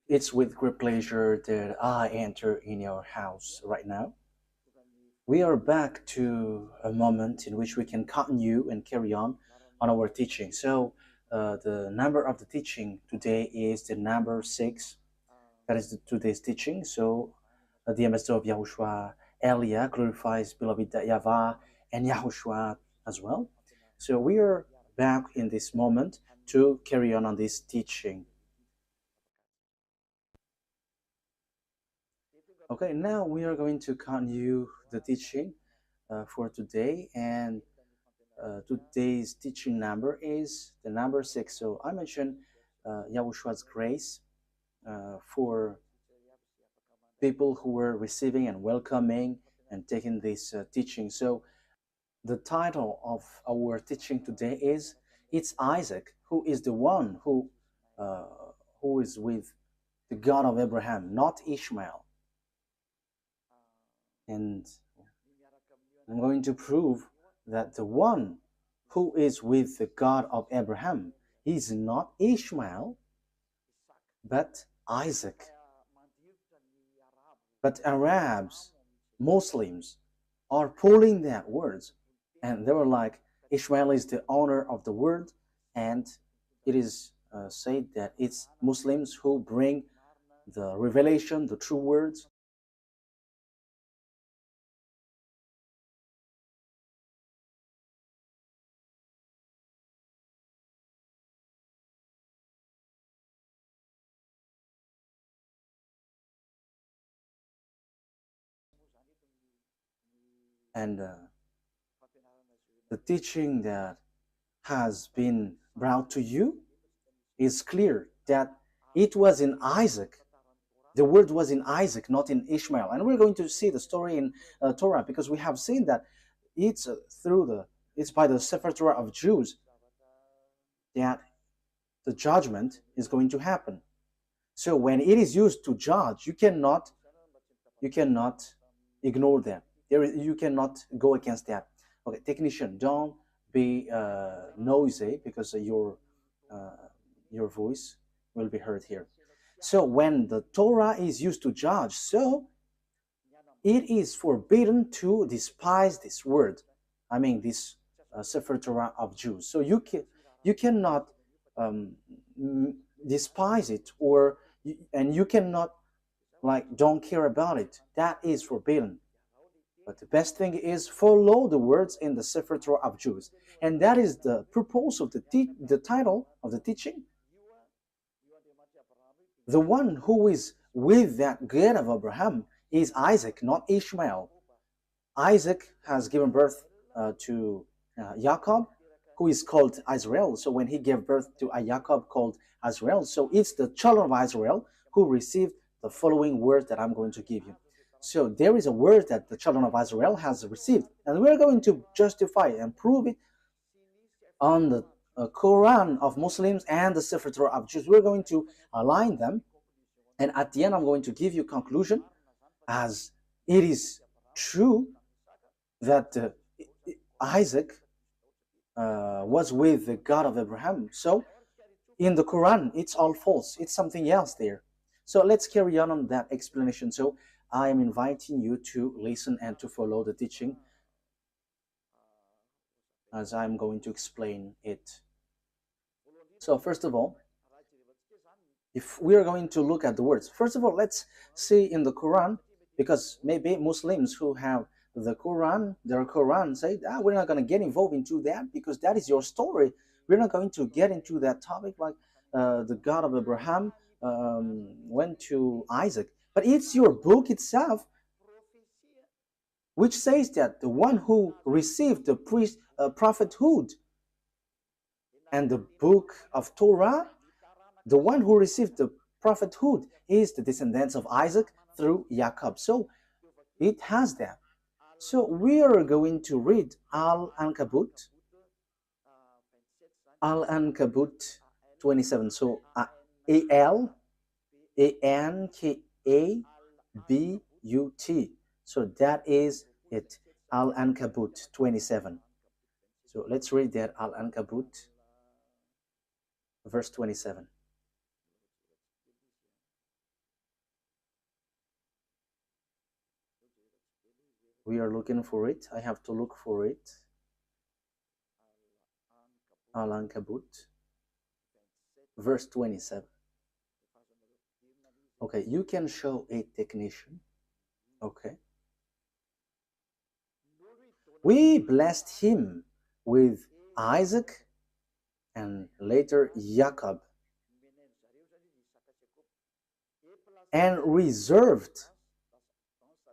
It's with great pleasure that I enter in your house right now. We are back to a moment in which we can continue and carry on our teaching. So, the number of the teaching today is the number 6. That is today's teaching. So, the ambassador of Yahushua, Elia, glorifies beloved YAHVAH and YAHOSHUAH as well. So, we are back in this moment to carry on this teaching. Okay, now we are going to continue the teaching for today, and today's teaching number is the number 6. So I mentioned Yahushua's grace for people who were receiving and welcoming and taking this teaching. So the title of our teaching today is "It's Isaac who is the one uh, who is with the God of Abraham, not Ishmael." And I'm going to prove that the one who is with the God of Abraham is not Ishmael, but Isaac. But Arabs, Muslims, are pulling that words, and they were like, Ishmael is the owner of the word, and it is said that it's Muslims who bring the revelation, the true words. And the teaching that has been brought to you is clear that it was in Isaac. The word was in Isaac, not in Ishmael. And we're going to see the story in Torah, because we have seen that it's it's by the Sefer Torah of Jews that the judgment is going to happen. So when it is used to judge, you cannot ignore that. You cannot go against that. Okay, technician, don't be noisy, because your voice will be heard here. So when the Torah is used to judge, so it is forbidden to despise this word. I mean, this Sefer Torah of Jews. So you cannot um, despise it, and you cannot don't care about it. That is forbidden. But the best thing is follow the words in the Sefer Torah of Jews, and that is the purpose of the title of the teaching. The one who is with that God of Abraham is Isaac, not Ishmael. Isaac has given birth to Jacob, who is called Israel. So when he gave birth to a Jacob called Israel, so it's the children of Israel who received the following word that I'm going to give you. So there is a word that the children of Israel has received, and we're going to justify and prove it on the Quran of Muslims and the Sefer Torah of Jews. We're going to align them, and at the end I'm going to give you conclusion, as it is true that Isaac was with the God of Abraham. So in the Quran, it's all false. It's something else there. So let's carry on that explanation. So I am inviting you to listen and to follow the teaching as I'm going to explain it. So first of all, if we are going to look at the words, first of all, let's see in the Quran, because maybe Muslims who have the Quran, their Quran, say, we're not going to get involved into that, because that is your story. We're not going to get into that topic, like the God of Abraham went to Isaac. But it's your book itself which says that the one who received the prophethood and the book of Torah, the one who received the prophethood is the descendants of Isaac through Jacob. So it has that. So we are going to read Al-Ankabut 27. So Al-Ankabut. So that is it, Al-Ankabut 27. So let's read that, Al-Ankabut, verse 27. We are looking for it. I have to look for it. Al-Ankabut, verse 27. Okay, you can show a technician. Okay. We blessed him with Isaac and later Jacob, and reserved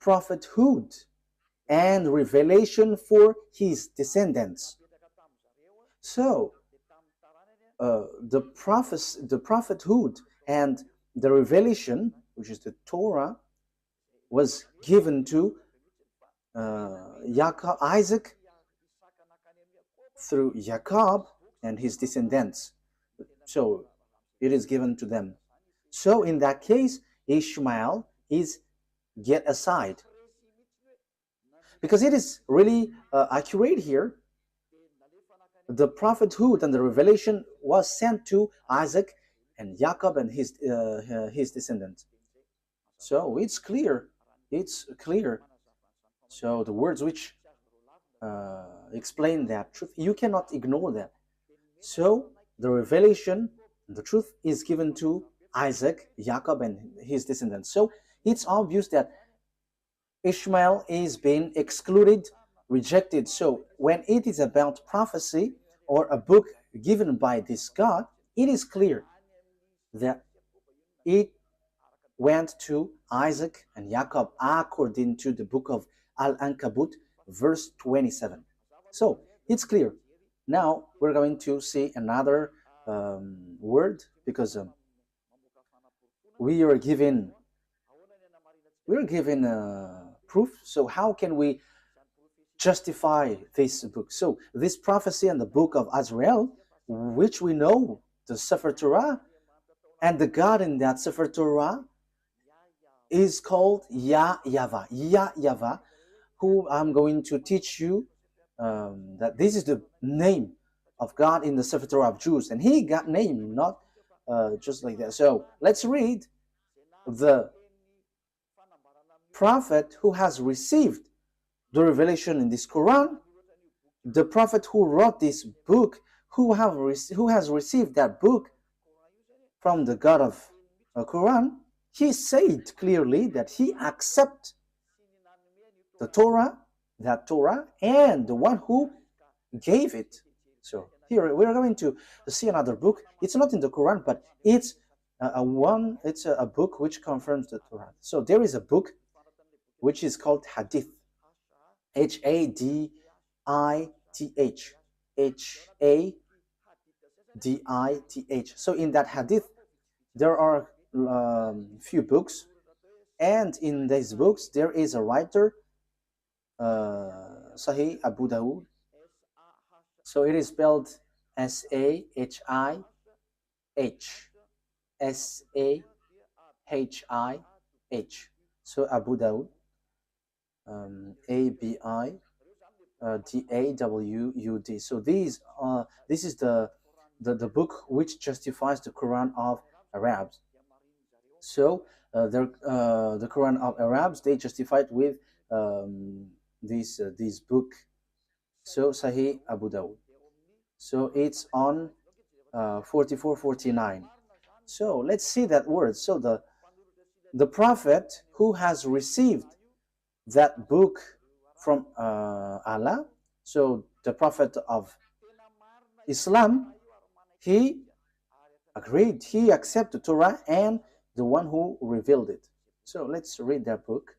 prophethood and revelation for his descendants. So, the prophethood and the revelation, which is the Torah, was given to Isaac through Jacob and his descendants. So it is given to them. So in that case, Ishmael is get aside, because it is really accurate here. The prophethood and the revelation was sent to Isaac and Jacob and his descendants. So it's clear. It's clear. So the words which explain that truth, you cannot ignore that. So the revelation, the truth is given to Isaac, Jacob, and his descendants. So it's obvious that Ishmael is being excluded, rejected. So when it is about prophecy or a book given by this God, it is clear that it went to Isaac and Jacob according to the book of Al-Ankabut, verse 27. So it's clear. Now we're going to see another word, because we are given proof. So how can we justify this book? So this prophecy and the book of Azrael, which we know, the Sefer Torah, and the God in that Sefer Torah is called YAHVAH. YAHVAH, who I'm going to teach you that this is the name of God in the Sefer Torah of Jews, and he got named not just like that. So let's read the prophet who has received the revelation in this Quran, the prophet who wrote this book, who has received that book from the God of the Quran. He said clearly that he accepts the Torah, that Torah, and the one who gave it. So here we are going to see another book. It's not in the Quran, but it's a book which confirms the Torah. So there is a book which is called Hadith, Hadith, Hadith. So in that Hadith, there are few books, and in these books there is a writer, Sahih Abu Dawud. So it is spelled Sahih, Sahih. So Abu Dawud, Abidawud. So this is the book which justifies the Quran of Arabs. So the Quran of Arabs, they justified with this book. So Sahih Abu Dawud. So it's on 4449. So let's see that word. So the prophet who has received that book from Allah, so the prophet of Islam, he agreed, he accepted Torah and the one who revealed it. So let's read that book.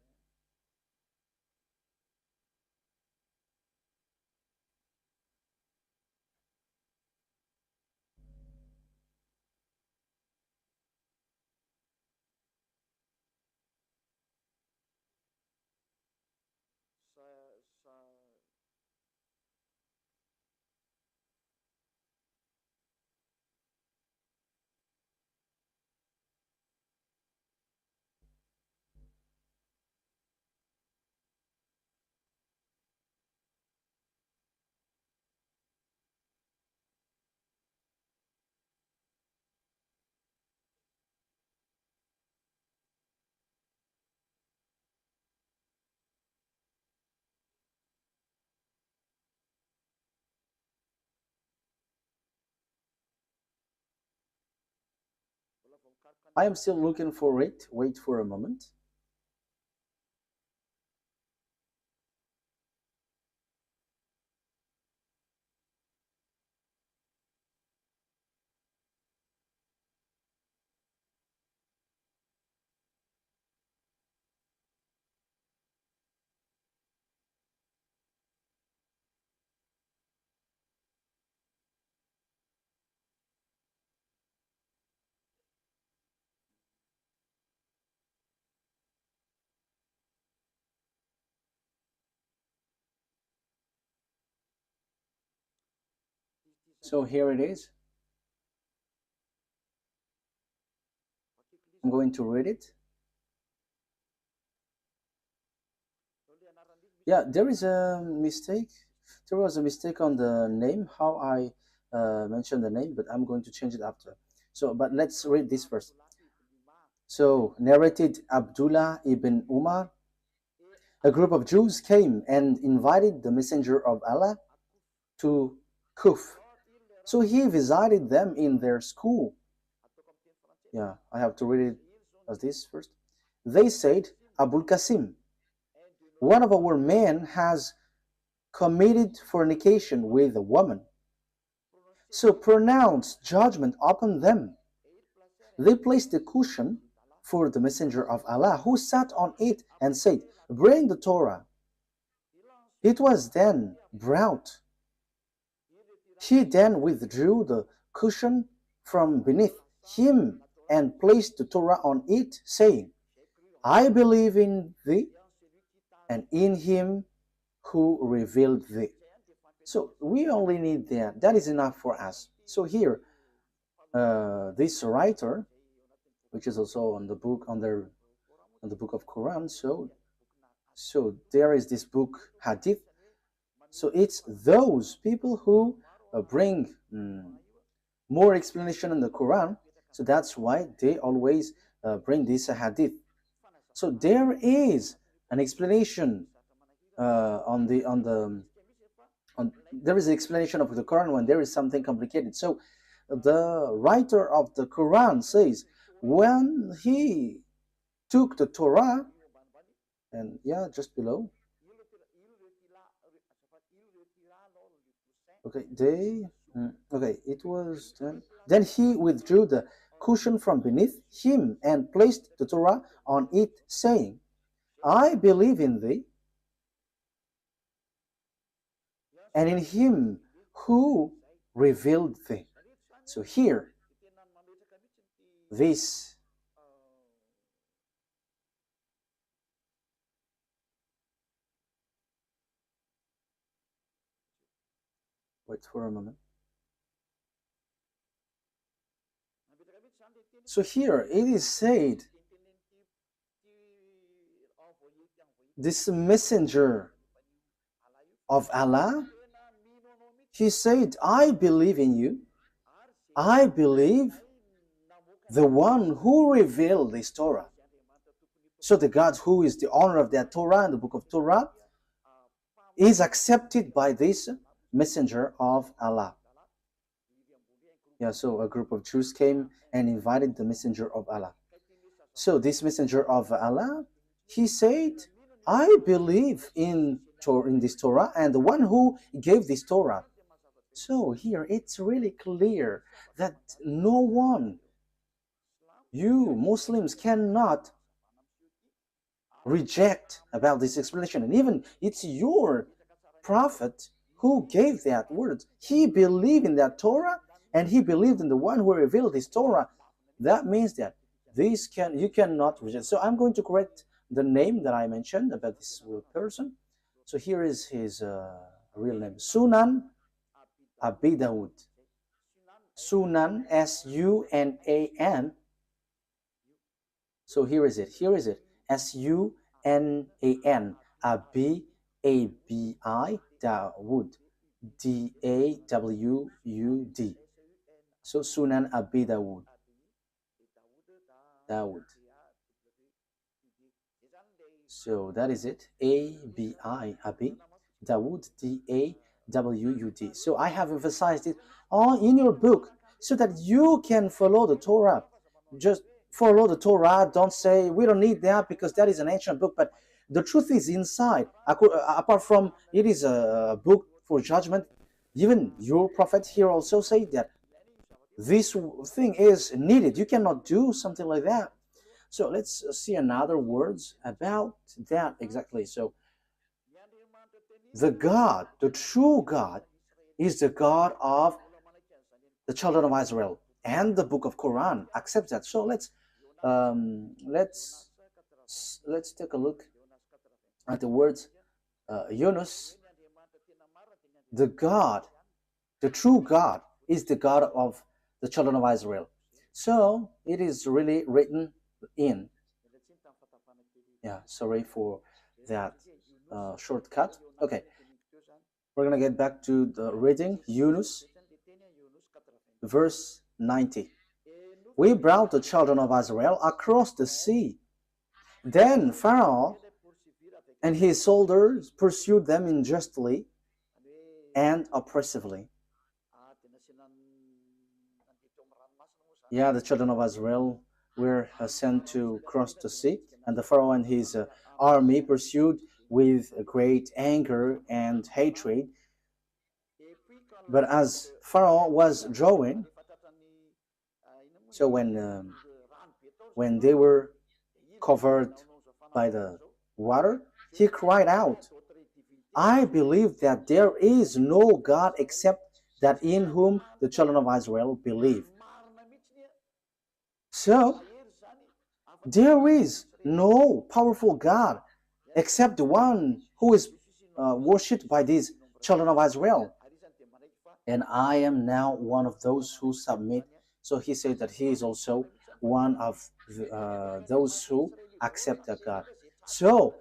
I am still looking for it. Wait for a moment. So here it is. I'm going to read it. Yeah, there is a mistake. There was a mistake on the name, how I mentioned the name, but I'm going to change it after. So, but let's read this first. So, narrated Abdullah ibn Umar, a group of Jews came and invited the Messenger of Allah to Kuf. So he visited them in their school. Yeah, I have to read it as this first. They said, Abul Qasim, one of our men has committed fornication with a woman. So pronounce judgment upon them. They placed a cushion for the Messenger of Allah, who sat on it and said, bring the Torah. It was then brought. He then withdrew the cushion from beneath him and placed the Torah on it, saying, I believe in thee and in him who revealed thee. So we only need that. That is enough for us. So here, this writer, which is also on the book on the book of Quran. So there is this book Hadith. So it's those people who bring more explanation in the Quran. So that's why they always bring this Hadith. So there is an explanation there is an explanation of the Quran when there is something complicated. So the writer of the Quran says when he took the Torah, and yeah, just below. Okay, it was then he withdrew the cushion from beneath him and placed the Torah on it, saying, I believe in thee and in him who revealed thee. So here, this wait for a moment. So here it is said, this messenger of Allah, he said, I believe in you. I believe the one who revealed this Torah. So the God who is the owner of that Torah and the book of Torah is accepted by this messenger of Allah. Yeah, so a group of Jews came and invited the messenger of Allah. So this messenger of Allah, he said, I believe in this Torah and the one who gave this Torah. So here it's really clear that no one, you Muslims, cannot reject about this explanation. And even it's your prophet who gave that word. He believed in that Torah and he believed in the one who revealed his Torah. That means that you cannot reject. So I'm going to correct the name that I mentioned about this person. So here is his real name, Sunan Abi Dawud. Sunan, S-U-N-A-N. So here is it. S-U-N-A-N. Abi, A-B-I, Dawud. D-A-W-U-D. So Sunan Abi Dawud. So that is it. A-B-I, Abi, Dawud, D-A-W-U-D. So I have emphasized it all in your book so that you can follow the Torah. Just follow the Torah. Don't say we don't need that because that is an ancient book. But the truth is inside. Apart from it is a book for judgment, even your prophet here also say that this thing is needed. You cannot do something like that. So let's see another words about that exactly. So the God, the true God, is the God of the children of Israel, and the book of Quran accepts that. So let's take a look at the words Yunus. The God, the true God, is the God of the children of Israel. So it is really written in. Yeah, sorry for that shortcut. Okay, we're gonna get back to the reading. Yunus, verse 90. We brought the children of Israel across the sea. Then Pharaoh and his soldiers pursued them unjustly and oppressively. Yeah, the children of Israel were sent to cross the sea, and the Pharaoh and his army pursued with great anger and hatred. But as Pharaoh was drawing, so when they were covered by the water, he cried out, I believe that there is no God except that in whom the children of Israel believe. So there is no powerful God except the one who is worshipped by these children of Israel. And I am now one of those who submit. So he said that he is also one of those who accept that God. So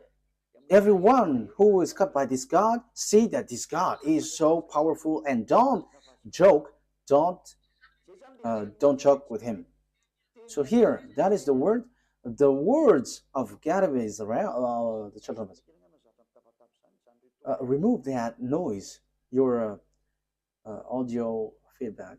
everyone who is cut by this God, see that this God is so powerful, and don't joke, don't joke with him. So here, that is the word, the words of God of Israel, the children of Israel. Remove that noise, your audio feedback.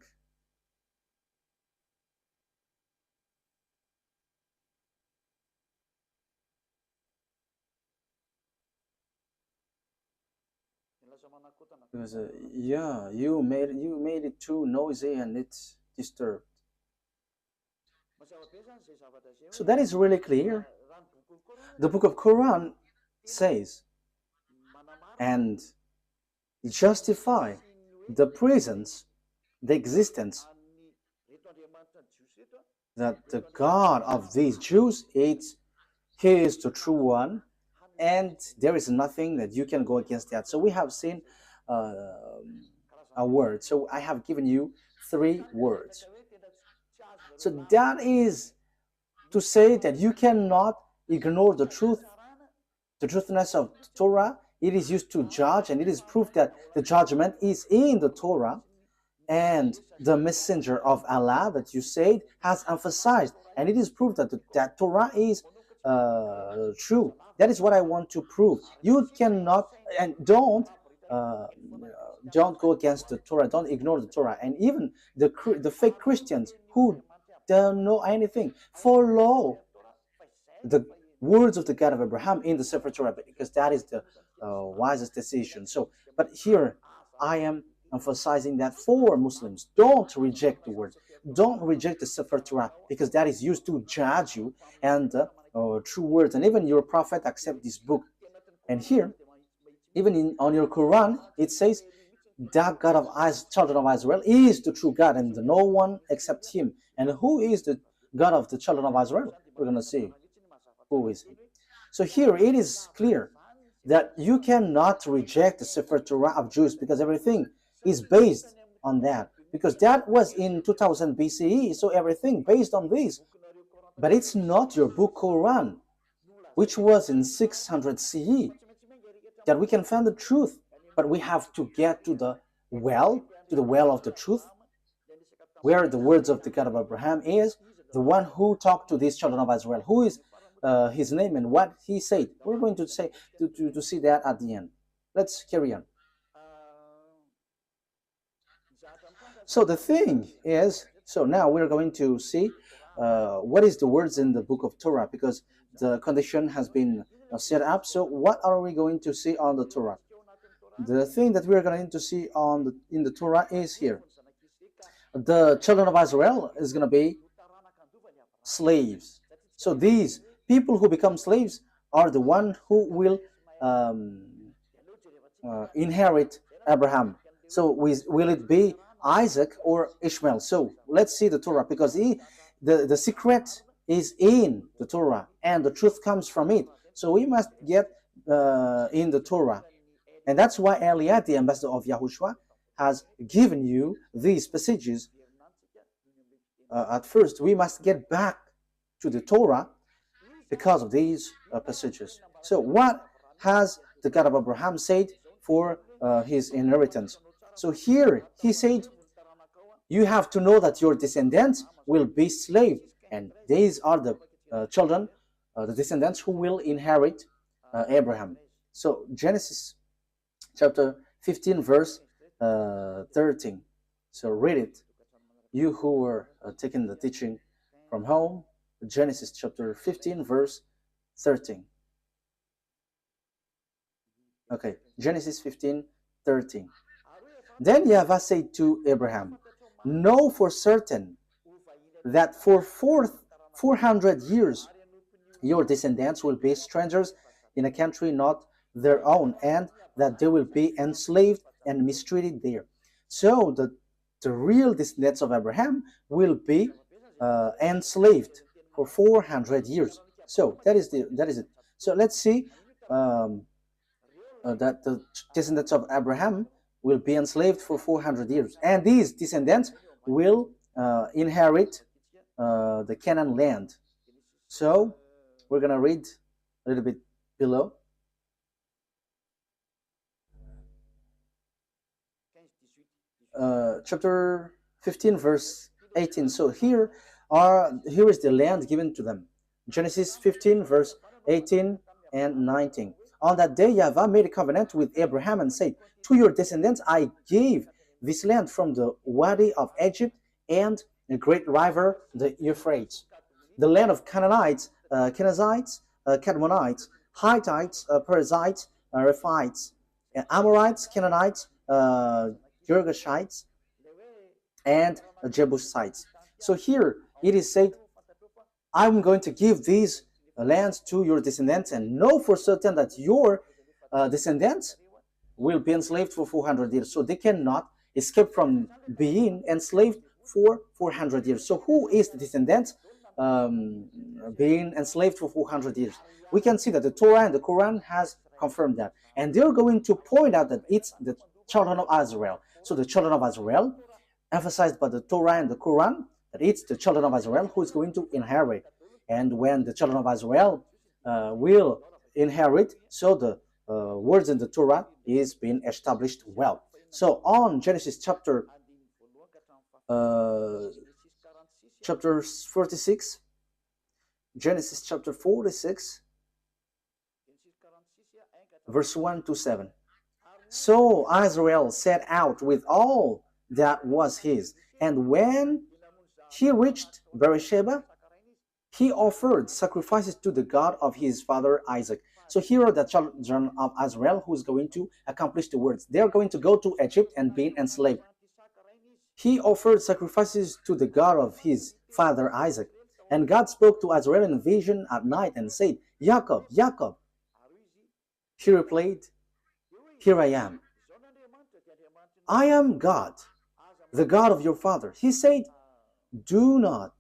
Because yeah, you made it too noisy and it's disturbed. So that is really clear. The book of Quran says and justify the presence, the existence that the God of these Jews is, he is the true one, and there is nothing that you can go against that. So we have seen a word. So I have given you 3 words. So that is to say that you cannot ignore the truth, the truthness of the Torah. It is used to judge, and it is proof that the judgment is in the Torah. And the messenger of Allah that you said has emphasized, and it is proof that that Torah is true. That is what I want to prove. You cannot, and don't go against the Torah. Don't ignore the Torah. And even the fake Christians who don't know anything follow the words of the God of Abraham in the Sefer Torah, because that is the wisest decision. So, but here I am emphasizing that for Muslims, don't reject the word, don't reject the Sefer Torah, because that is used to judge you, and true words, and even your prophet accept this book. And here, even on your Quran, it says that God of children of Israel is the true God, and no one except him. And who is the God of the children of Israel? We're going to see who is he. So here it is clear that you cannot reject the Sefer Torah of Jews, because everything is based on that, because that was in 2000 BCE, so everything based on this. But it's not your book Quran, which was in 600 CE, that we can find the truth. But we have to get to the well of the truth, where the words of the God of Abraham is, the one who talked to these children of Israel, who is his name and what he said. We're going to say to see that at the end. Let's carry on. So the thing is, so now we're going to see what is the words in the book of Torah, because the condition has been set up. So what are we going to see on the Torah? The thing that we are going to see in the Torah is here. The children of Israel is going to be slaves. So these people who become slaves are the one who will inherit Abraham. So will it be Isaac or Ishmael? So let's see the Torah, because the secret is in the Torah and the truth comes from it. So we must get in the Torah. And that's why Eliad, the ambassador of Yahushua, has given you these passages. At first, we must get back to the Torah because of these passages. So what has the God of Abraham said for his inheritance? So here he said, you have to know that your descendants will be slaves, and these are the children, the descendants who will inherit Abraham. So Genesis chapter 15 verse 13. So read it, you who were taking the teaching from home. Genesis chapter 15 verse 13. Okay, Genesis 15 13. Then YAHVAH said to Abraham, know for certain that for 400 years your descendants will be strangers in a country not their own, and that they will be enslaved and mistreated there. So the real descendants of Abraham will be enslaved for 400 years. So that is it. So let's see that the descendants of Abraham will be enslaved for 400 years, and these descendants will inherit the Canaan land. So we're gonna read a little bit below. Chapter 15 verse 18. So here is the land given to them. Genesis 15 verse 18 and 19. On that day YAHVAH made a covenant with Abraham and said, to your descendants I gave this land from the Wadi of Egypt and the great river the Euphrates, the land of Canaanites, Kenizzites, Cadmonites, Hittites, Perizzites, Rephites, Amorites, Canaanites, Girgashites, and Jebusites. So here it is said, I'm going to give these lands to your descendants, and know for certain that your descendants will be enslaved for 400 years. So they cannot escape from being enslaved for 400 years. So who is the descendant being enslaved for 400 years? We can see that the Torah and the Quran has confirmed that. And they're going to point out that it's the children of Israel. So the children of Israel, emphasized by the Torah and the Quran, that it's the children of Israel who is going to inherit. And when the children of Israel will inherit, so the words in the Torah is being established well. So on Genesis chapter 46, Genesis chapter 46, verse 1 to 7. So Israel set out with all that was his, and when he reached Beersheba, he offered sacrifices to the God of his father Isaac. So here are the children of Israel who is going to accomplish the words. They are going to go to Egypt and be enslaved. He offered sacrifices to the God of his father Isaac. And God spoke to Israel in a vision at night and said, Jacob, Jacob. He replied, here I am. I am God, the God of your father. He said, do not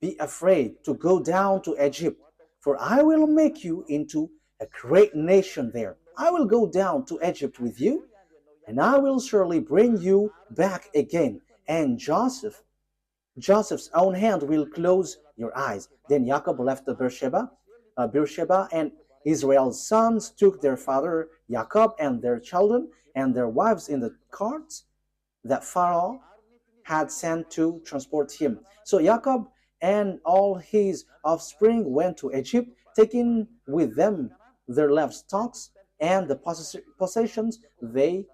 be afraid to go down to Egypt, for I will make you into a great nation there. I will go down to Egypt with you, and I will surely bring you back again. And Joseph's own hand will close your eyes. Then Jacob left the Beersheba, and Israel's sons took their father Jacob and their children and their wives in the carts that Pharaoh had sent to transport him. So Jacob and all his offspring went to Egypt, taking with them their livestock and the possessions they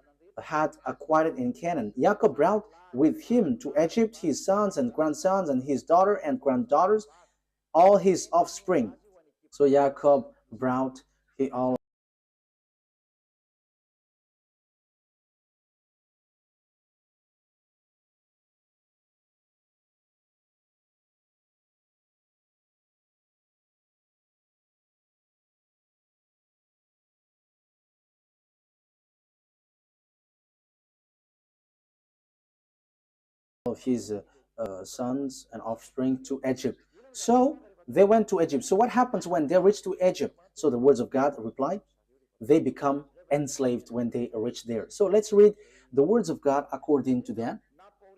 had acquired in Canaan. Jacob brought with him to Egypt his sons and grandsons and his daughter and granddaughters, all his offspring. So Jacob brought all of his sons and offspring to Egypt. So they went to Egypt. So what happens when they reach to Egypt? So the words of God reply, they become enslaved when they reach there. So let's read the words of God according to that.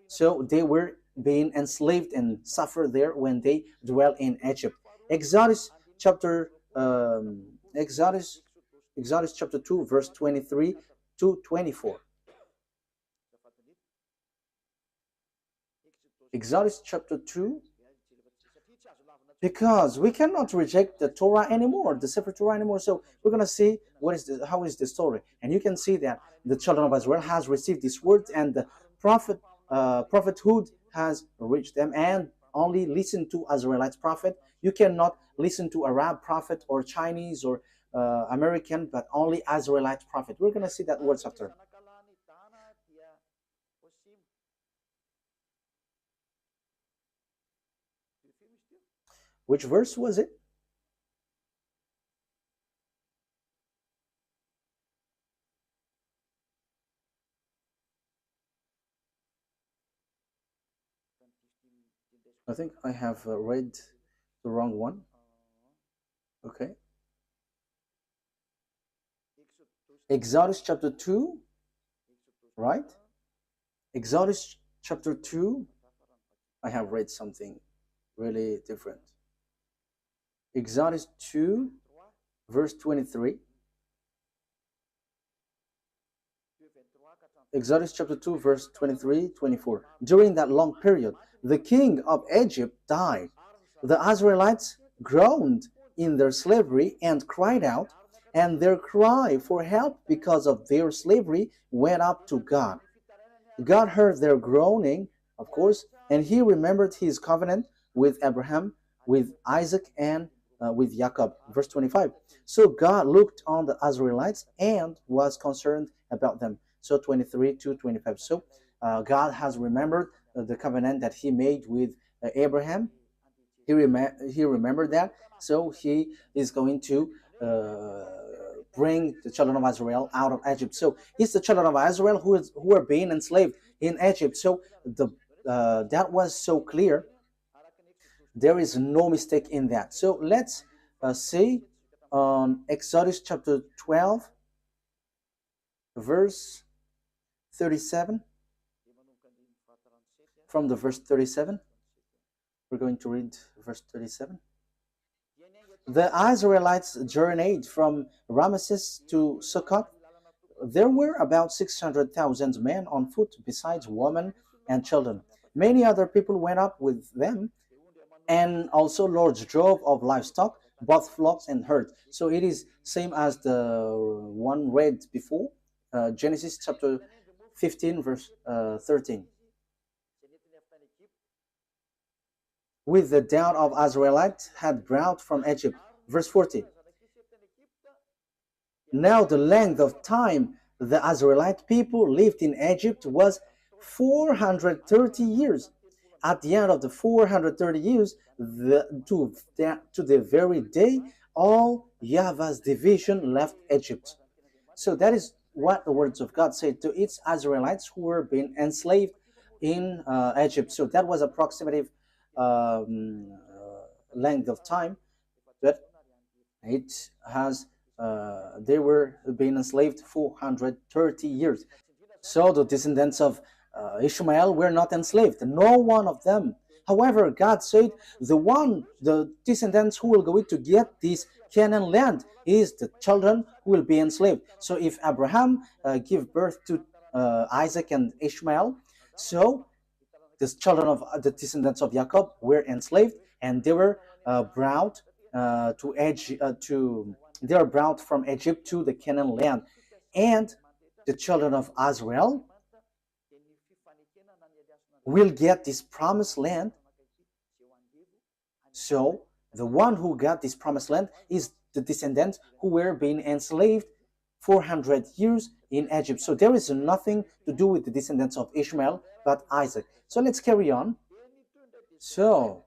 So they were being enslaved and suffer there when they dwell in Egypt. Exodus chapter Exodus chapter 2 verse 23 to 24. Exodus chapter 2, because we cannot reject the Torah anymore, the Sefer Torah anymore. So we're going to see how is the story. And you can see that the children of Israel has received this word, and the prophethood has reached them, and only listen to Israelite prophet. You cannot listen to Arab prophet or Chinese or American, but only Israelite prophet. We're going to see that words after. Which verse was it? I think I have read the wrong one. Okay. Exodus chapter 2, right? Exodus chapter 2, I have read something really different. Exodus 2, verse 23. Exodus chapter 2, verse 23, 24. During that long period, the king of Egypt died. The Israelites groaned in their slavery and cried out, and their cry for help because of their slavery went up to God. God heard their groaning, of course, and he remembered his covenant with Abraham, with Isaac, and with Jacob. Verse 25. So God looked on the Israelites and was concerned about them. So 23 to 25. So God has remembered the covenant that he made with Abraham. He remembered that. So he is going to bring the children of Israel out of Egypt. So it's the children of Israel who are being enslaved in Egypt. So that was so clear. There is no mistake in that. So let's see on Exodus chapter 12, verse 37. From the verse 37, we're going to read verse 37. The Israelites journeyed from Ramesses to Succoth. There were about 600,000 men on foot, besides women and children. Many other people went up with them, and also large drove of livestock, both flocks and herds. So it is same as the one read before, Genesis chapter 15, verse 13. With the down of Israelites had brought from Egypt. Verse 40. Now the length of time the Israelite people lived in Egypt was 430 years. At the end of the 430 years, to the very day, all YAHVAH's division left Egypt. So that is what the words of God say to its Israelites who were being enslaved in Egypt. So that was approximative length of time, but it has they were being enslaved 430 years. So the descendants of Ishmael were not enslaved, no one of them. However, God said the descendants who will go to get this Canaan land is the children who will be enslaved. So if Abraham give birth to Isaac and Ishmael, so the children of the descendants of Jacob were enslaved, and they were brought they were brought from Egypt to the Canaan land. And the children of Israel will get this promised land. So the one who got this promised land is the descendants who were being enslaved 400 years in Egypt. So there is nothing to do with the descendants of Ishmael but Isaac. So let's carry on. So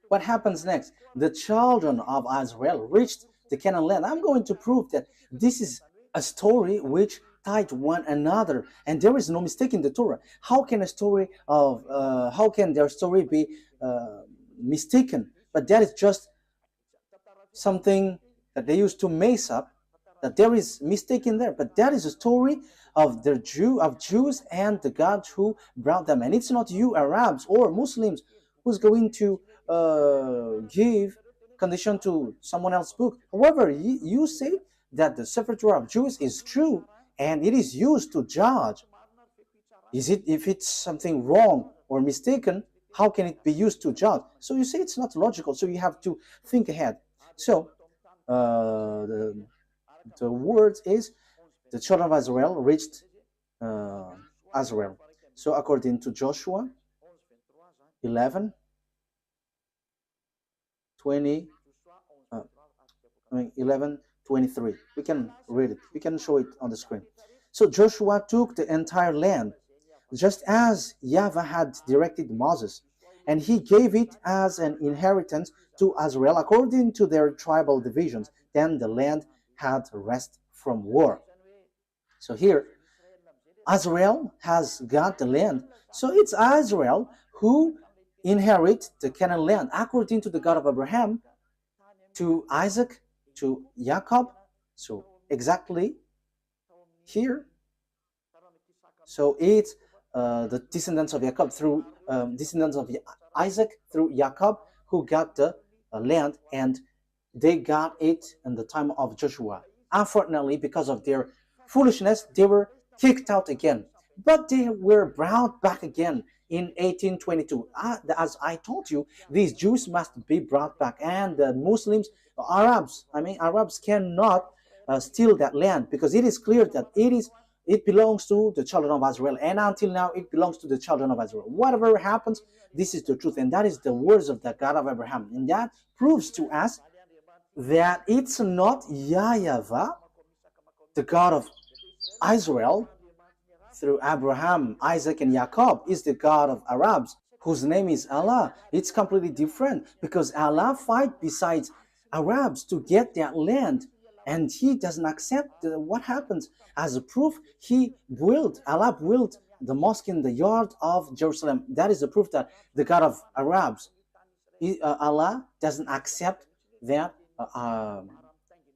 what happens next? The children of Israel reached the Canaan land. I'm going to prove that this is a story which tied one another, and there is no mistake in the Torah. How can their story be mistaken? But that is just something that they used to mess up, that there is mistake in there. But that is a story of Jews and the God who brought them. And it's not you Arabs or Muslims who's going to give condition to someone else's book. However, you say that the Sefer Torah of Jews is true and it is used to judge. If it's something wrong or mistaken, how can it be used to judge? So you say it's not logical, so you have to think ahead. So the word is the children of Israel reached Israel. So according to Joshua 11, 11:23. We can read it. We can show it on the screen. So Joshua took the entire land, just as YAHVAH had directed Moses, and he gave it as an inheritance to Israel according to their tribal divisions. Then the land had rest from war. So here, Israel has got the land. So it's Israel who inherit the Canaan land according to the God of Abraham, to Isaac, to Jacob. So exactly here. So it's the descendants of Jacob through descendants of Isaac through Jacob who got the land, and they got it in the time of Joshua. Unfortunately, because of their foolishness, they were kicked out again. But they were brought back again in 1822. As I told you, these Jews must be brought back, and the Muslims, Arabs cannot steal that land, because it is clear that it belongs to the children of Israel, and until now it belongs to the children of Israel. Whatever happens, this is the truth, and that is the words of the God of Abraham, and that proves to us that it's not YAHVAH, the God of Israel, through Abraham, Isaac, and Jacob, is the God of Arabs, whose name is Allah. It's completely different, because Allah fight besides Arabs to get that land, and he doesn't accept what happens. As a proof, Allah built the mosque in the yard of Jerusalem. That is the proof that the God of Arabs, Allah doesn't accept that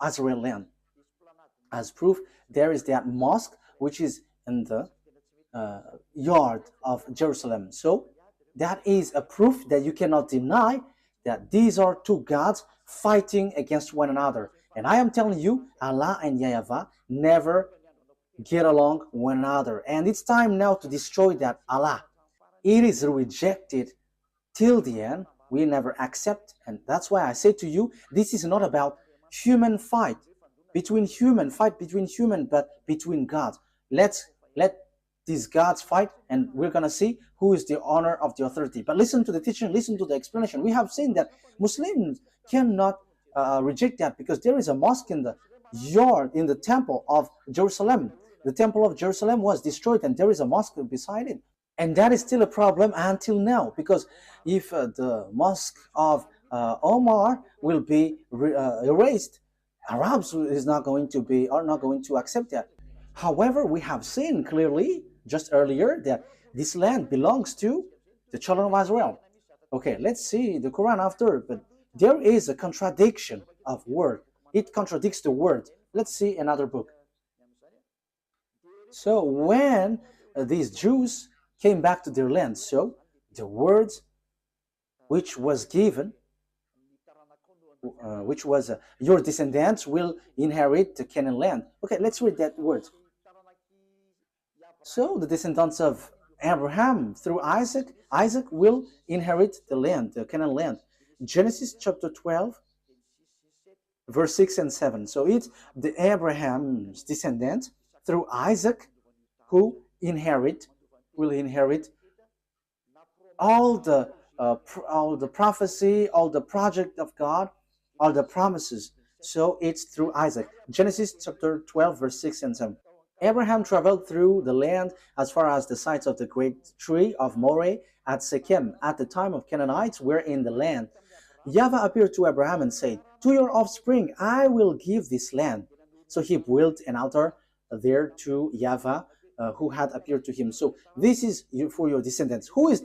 Israel land. As proof, there is that mosque which is in the yard of Jerusalem. So that is a proof that you cannot deny that these are two gods fighting against one another. And I am telling you, Allah and YAHVAH never get along one another. And it's time now to destroy that Allah. It is rejected till the end. We never accept. And that's why I say to you, this is not about human fight between human, but between gods. Let these gods fight, and we're going to see who is the owner of the authority. But listen to the teaching, listen to the explanation. We have seen that Muslims cannot reject that, because there is a mosque in the yard, in the temple of Jerusalem. The temple of Jerusalem was destroyed, and there is a mosque beside it. And that is still a problem until now, because if the mosque of Omar will be erased, Arabs are not going to accept that. However, we have seen clearly just earlier that this land belongs to the children of Israel. Okay, let's see the Quran after, but there is a contradiction of word. It contradicts the word. Let's see another book. So when these Jews came back to their land, so the words which was given, which was your descendants will inherit the Canaan land. Okay, let's read that word. So the descendants of Abraham through Isaac will inherit the land, the Canaan land. Genesis chapter 12, verse 6 and 7. So it's the Abraham's descendants through Isaac who inherit will inherit all the all the prophecy, all the project of God, all the promises. So it's through Isaac. Genesis chapter 12, verse 6 and 7. Abraham traveled through the land as far as the sites of the great tree of Moreh at Shechem. At the time of Canaanites were in the land. YAHVAH appeared to Abraham and said, "To your offspring I will give this land." So he built an altar there to YAHVAH, who had appeared to him. So this is for your descendants. Who is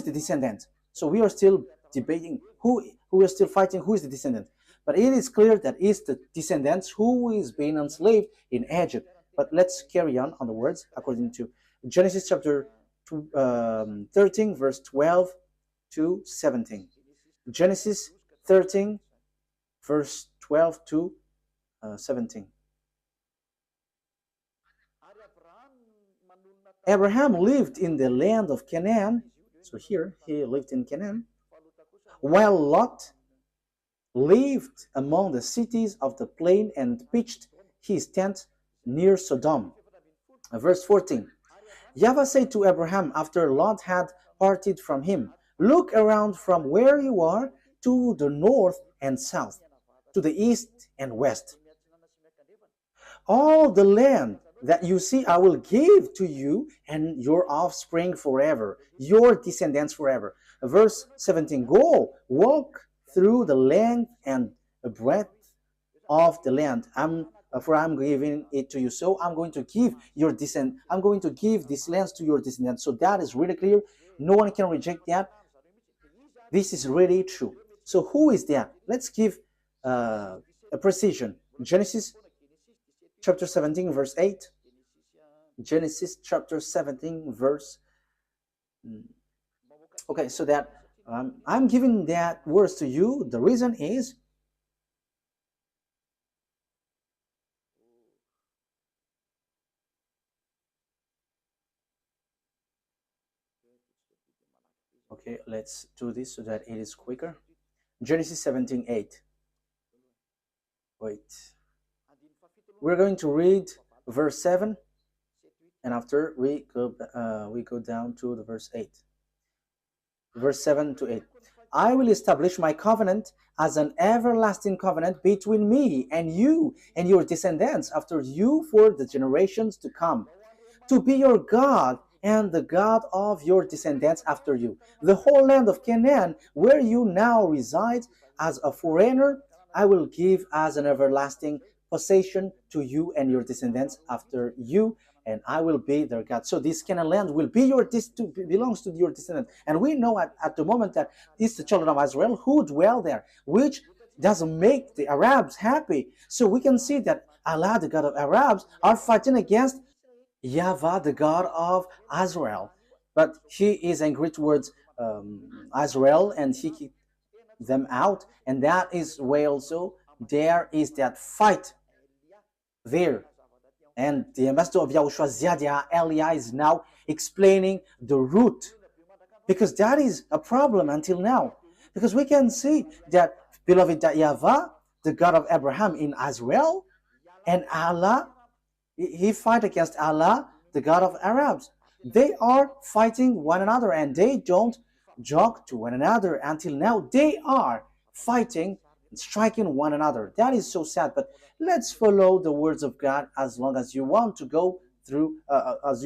the descendant? So we are still debating who is still fighting who is the descendant. But it is clear that it's the descendants who is being enslaved in Egypt. But let's carry on the words according to Genesis chapter 13, verse 12 to 17. Genesis 13, verse 12 to 17. Abraham lived in the land of Canaan. So here he lived in Canaan, while Lot lived among the cities of the plain and pitched his tent near Sodom. Verse 14. YAHVAH said to Abraham after Lot had parted from him, "Look around from where you are to the north and south, to the east and west. All the land that you see I will give to you and your offspring forever, your descendants forever." Verse 17. Go, walk through the length and the breadth of the land. For I'm giving it to you. So I'm going to give I'm going to give these lands to your descendants. So that is really clear. No one can reject that. This is really true. So who is that? Let's give a precision. Genesis chapter 17, verse 8. Genesis chapter 17, verse. Okay, so that I'm giving that words to you. The reason is okay, let's do this so that it is quicker. Genesis 17, 8. Wait. We're going to read verse 7, and after we go down to the verse 8. Verse 7 to 8. I will establish my covenant as an everlasting covenant between me and you and your descendants after you for the generations to come, to be your God and the God of your descendants after you. The whole land of Canaan, where you now reside as a foreigner, I will give as an everlasting possession to you and your descendants after you, and I will be their God. So this Canaan land will be belongs to your descendants. And we know at the moment that it's the children of Israel who dwell there, which doesn't make the Arabs happy. So we can see that Allah, the God of Arabs, are fighting against YAHVAH, the God of Israel. But he is angry towards Israel, and he kicked them out. And that is why also there is that fight there. And the ambassador of YAHOSHUAH, Ziadia Elia, is now explaining the root, because that is a problem until now. Because we can see that, beloved, that YAHVAH, the God of Abraham in Israel, and Allah, he fight against Allah, the God of Arabs. They are fighting one another, and they don't joke to one another until now. They are fighting and striking one another. That is so sad. But let's follow the words of God as long as you want to go through, as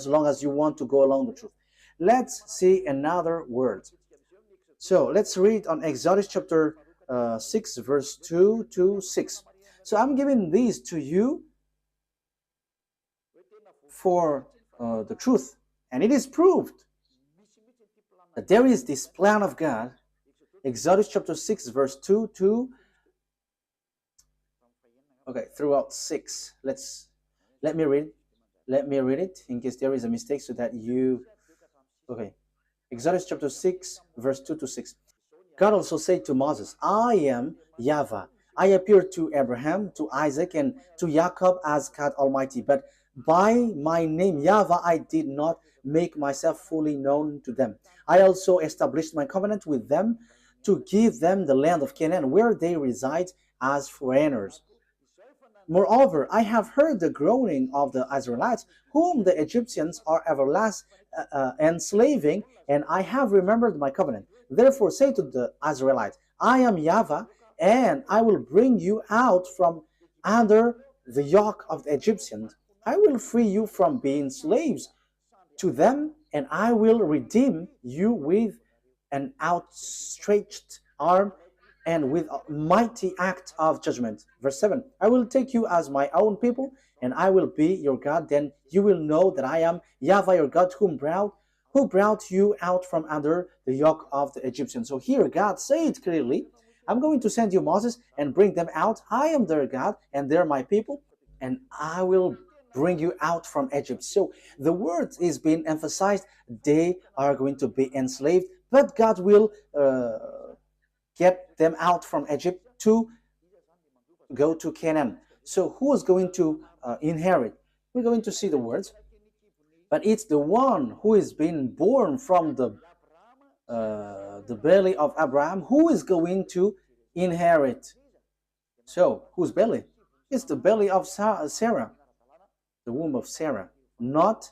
long as you want to go along the truth. Let's see another word. So let's read on Exodus chapter 6, verse 2 to 6. So I'm giving these to you for the truth, and it is proved that there is this plan of God. Exodus chapter 6, verse 2 to throughout 6. Let me read it in case there is a mistake, so that you Exodus chapter 6, verse 2 to 6. God also said to Moses, I am YAHVAH. I appeared to Abraham, to Isaac, and to Jacob as God Almighty, but by my name YAHVAH I did not make myself fully known to them. I also established my covenant with them to give them the land of Canaan, where they reside as foreigners. Moreover, I have heard the groaning of the Israelites, whom the Egyptians are enslaving, and I have remembered my covenant. Therefore say to the Israelites, I am YAHVAH, and I will bring you out from under the yoke of the Egyptians. I will free you from being slaves to them, and I will redeem you with an outstretched arm and with a mighty act of judgment. Verse 7, I will take you as my own people, and I will be your God. Then you will know that I am YAHVAH your God, who brought you out from under the yoke of the Egyptians. So here God said clearly, I'm going to send you Moses and bring them out. I am their God, and they're my people, and I will bring you out from Egypt. So the word is being emphasized. They are going to be enslaved, but God will get them out from Egypt to go to Canaan. So who is going to inherit? We're going to see the words, but it's the one who is being born from the belly of Abraham who is going to inherit. So whose belly? It's the belly of Sarah, the womb of Sarah, not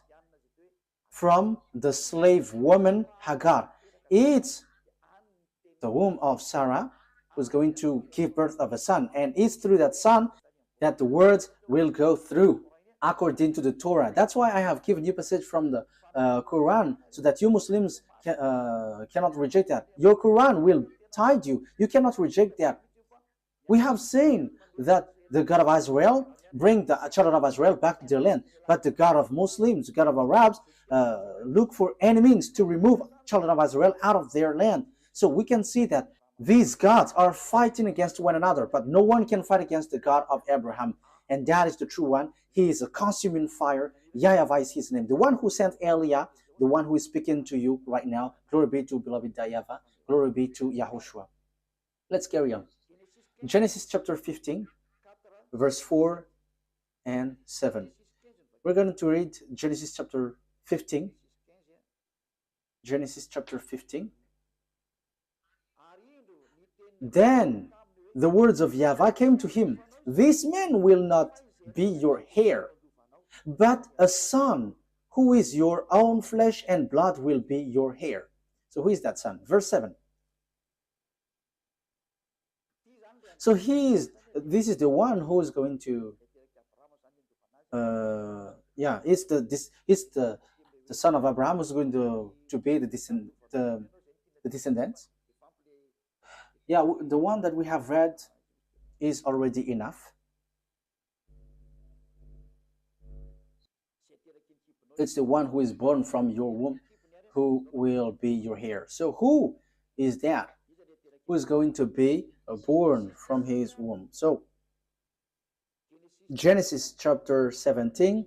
from the slave woman Hagar. It's the womb of Sarah who's going to give birth of a son, and it's through that son that the words will go through according to the Torah. That's why I have given you passage from the Quran, so that you Muslims cannot reject that. Your Quran will guide you. You cannot reject that. We have seen that the God of Israel bring the children of Israel back to their land, but the God of Muslims, the God of Arabs, look for any means to remove children of Israel out of their land. So we can see that these gods are fighting against one another, but no one can fight against the God of Abraham, and that is the true one. He is a consuming fire. YAHVAH is his name. The one who sent Elia, the one who is speaking to you right now. Glory be to beloved YAHVAH. Glory be to Yahushua. Let's carry on. Genesis chapter 15, verse 4 and 7. We're going to read Genesis chapter 15. Genesis chapter 15. Then the words of YAHVAH came to him. This man will not be your heir, but a son who is your own flesh and blood will be your heir. So who is that son? Verse 7. So this is the one who is going to it's the son of Abraham who's going to be the descendants. Yeah, the one that we have read is already enough. It's the one who is born from your womb who will be your heir. So who is that? Who is going to be born from his womb? So Genesis chapter 17.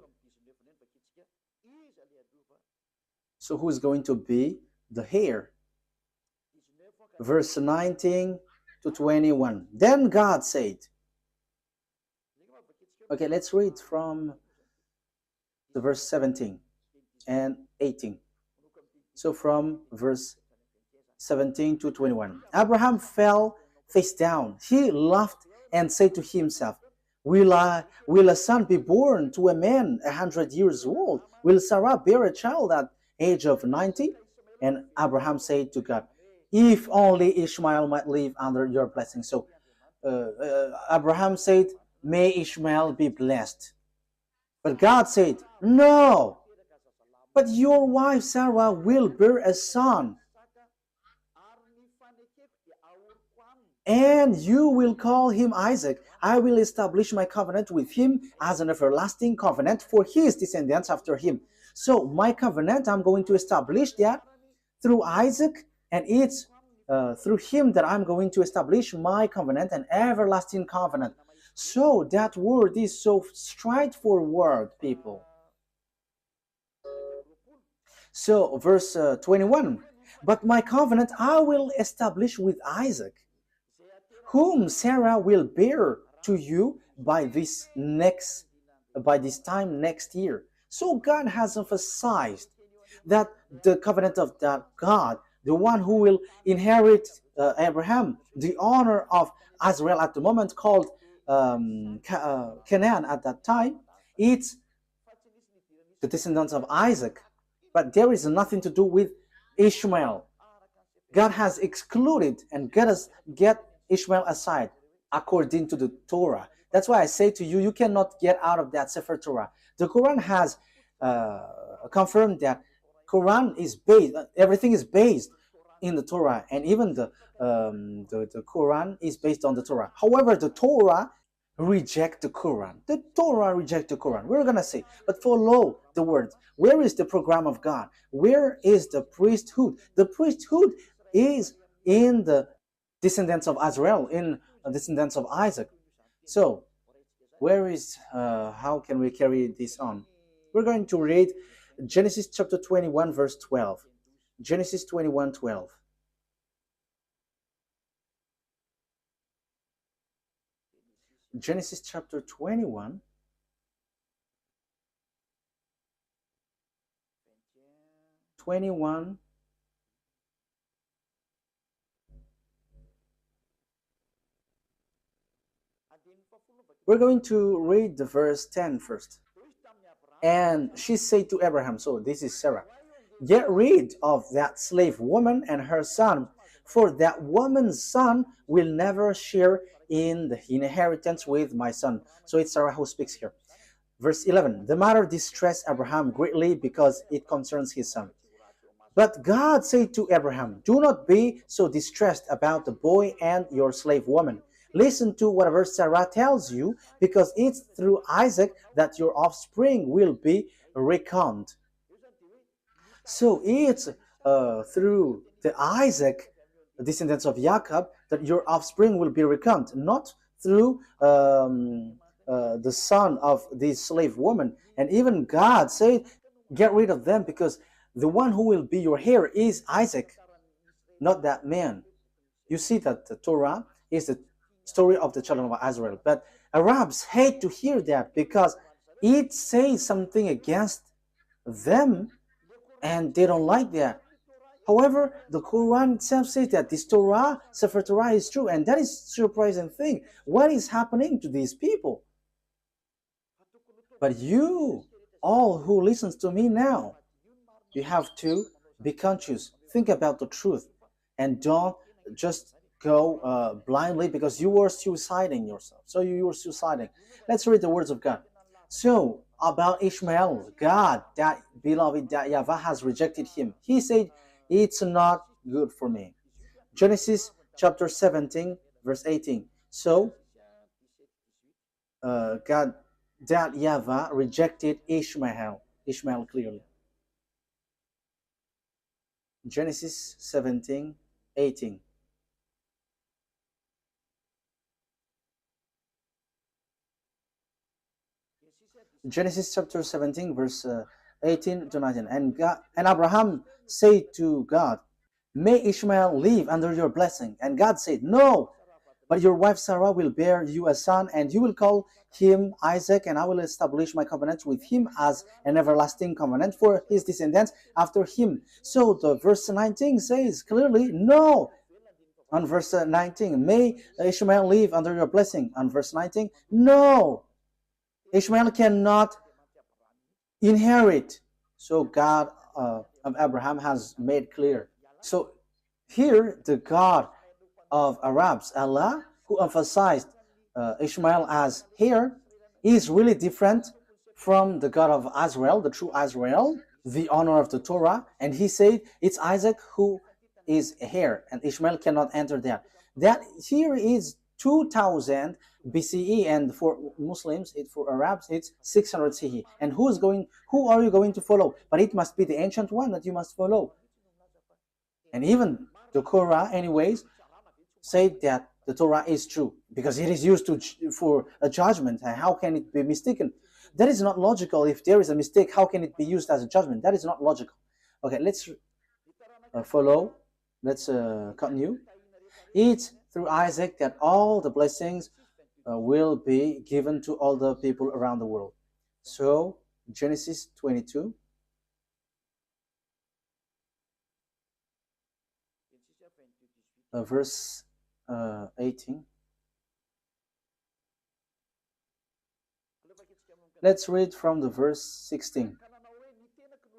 So who is going to be the heir? Verse 19 to 21. Then God said, okay, let's read from the verse 17 and 18. So from verse 17 to 21. Abraham fell face down. He laughed and said to himself, Will a son be born to a man 100 years old? Will Sarah bear a child at age of 90? And Abraham said to God, if only Ishmael might live under your blessing. So Abraham said, may Ishmael be blessed. But God said, no, but your wife Sarah will bear a son, and you will call him Isaac. I will establish my covenant with him as an everlasting covenant for his descendants after him. So my covenant, I'm going to establish that through Isaac, and it's through him that I'm going to establish my covenant, an everlasting covenant. So that word is so straightforward, people. So verse 21, but my covenant I will establish with Isaac, whom Sarah will bear to you by this time next year. So God has emphasized that the covenant of that God, the one who will inherit Abraham, the honor of Israel at the moment called Canaan at that time, it's the descendants of Isaac, but there is nothing to do with Ishmael. God has excluded and get Ishmael aside according to the Torah. That's why I say to you, you cannot get out of that Sefer Torah. The Quran has confirmed that Quran is based, everything is based in the Torah, and even the Quran is based on the Torah. However, the Torah reject the Quran. The Torah reject the Quran. We're gonna say, but follow the words. Where is the program of God? Where is the priesthood? The priesthood is in the descendants of Israel, in the descendants of Isaac. So, where is, how can we carry this on? We're going to read Genesis chapter 21, verse 12. Genesis 21, 12. Genesis chapter 21, we're going to read the verse 10 first. And she said to Abraham, so this is Sarah, get rid of that slave woman and her son, for that woman's son will never share in the inheritance with my son. So it's Sarah who speaks here. Verse 11, the matter distressed Abraham greatly because it concerns his son. But God said to Abraham, do not be so distressed about the boy and your slave woman. Listen to whatever Sarah tells you, because it's through Isaac that your offspring will be reckoned. So it's through the Isaac, the descendants of Jacob, that your offspring will be reckoned, not through the son of this slave woman. And even God said, get rid of them, because the one who will be your heir is Isaac, not that man. You see that the Torah is the story of the children of Israel. But Arabs hate to hear that because it says something against them and they don't like that. However, the Quran itself says that this Torah, Sefer Torah, is true, and that is a surprising thing. What is happening to these people? But you, all who listens to me now, you have to be conscious. Think about the truth, and don't just go blindly, because you are suiciding yourself. So you are suiciding. Let's read the words of God. So about Ishmael, God, that beloved, that YAHVAH has rejected him. He said, it's not good for me. Genesis chapter 17, verse 18. So God, that YAHVAH rejected Ishmael clearly. Genesis 17, 18. Genesis chapter 17, verse 18 to 19. And Abraham said to God, may Ishmael live under your blessing. And God said, no, but your wife Sarah will bear you a son, and you will call him Isaac, and I will establish my covenant with him as an everlasting covenant for his descendants after him. So the verse 19 says clearly, no. On verse 19, may Ishmael live under your blessing. On verse 19, no. Ishmael cannot inherit. So God of Abraham has made clear. So here the God of Arabs, Allah, who emphasized Ishmael as heir, is really different from the God of Israel, the true Israel, the honor of the Torah. And he said it's Isaac who is heir, and Ishmael cannot enter there. That here is 2000 BCE, and for Muslims, for Arabs, it's 600 CE. And who are you going to follow? But it must be the ancient one that you must follow. And even the Quran, anyways, said that the Torah is true because it is used for a judgment. And how can it be mistaken? That is not logical. If there is a mistake, how can it be used as a judgment? That is not logical. Okay, let's follow. Let's continue. It's through Isaac that all the blessings will be given to all the people around the world. So Genesis 22. Verse 18. Let's read from the verse 16.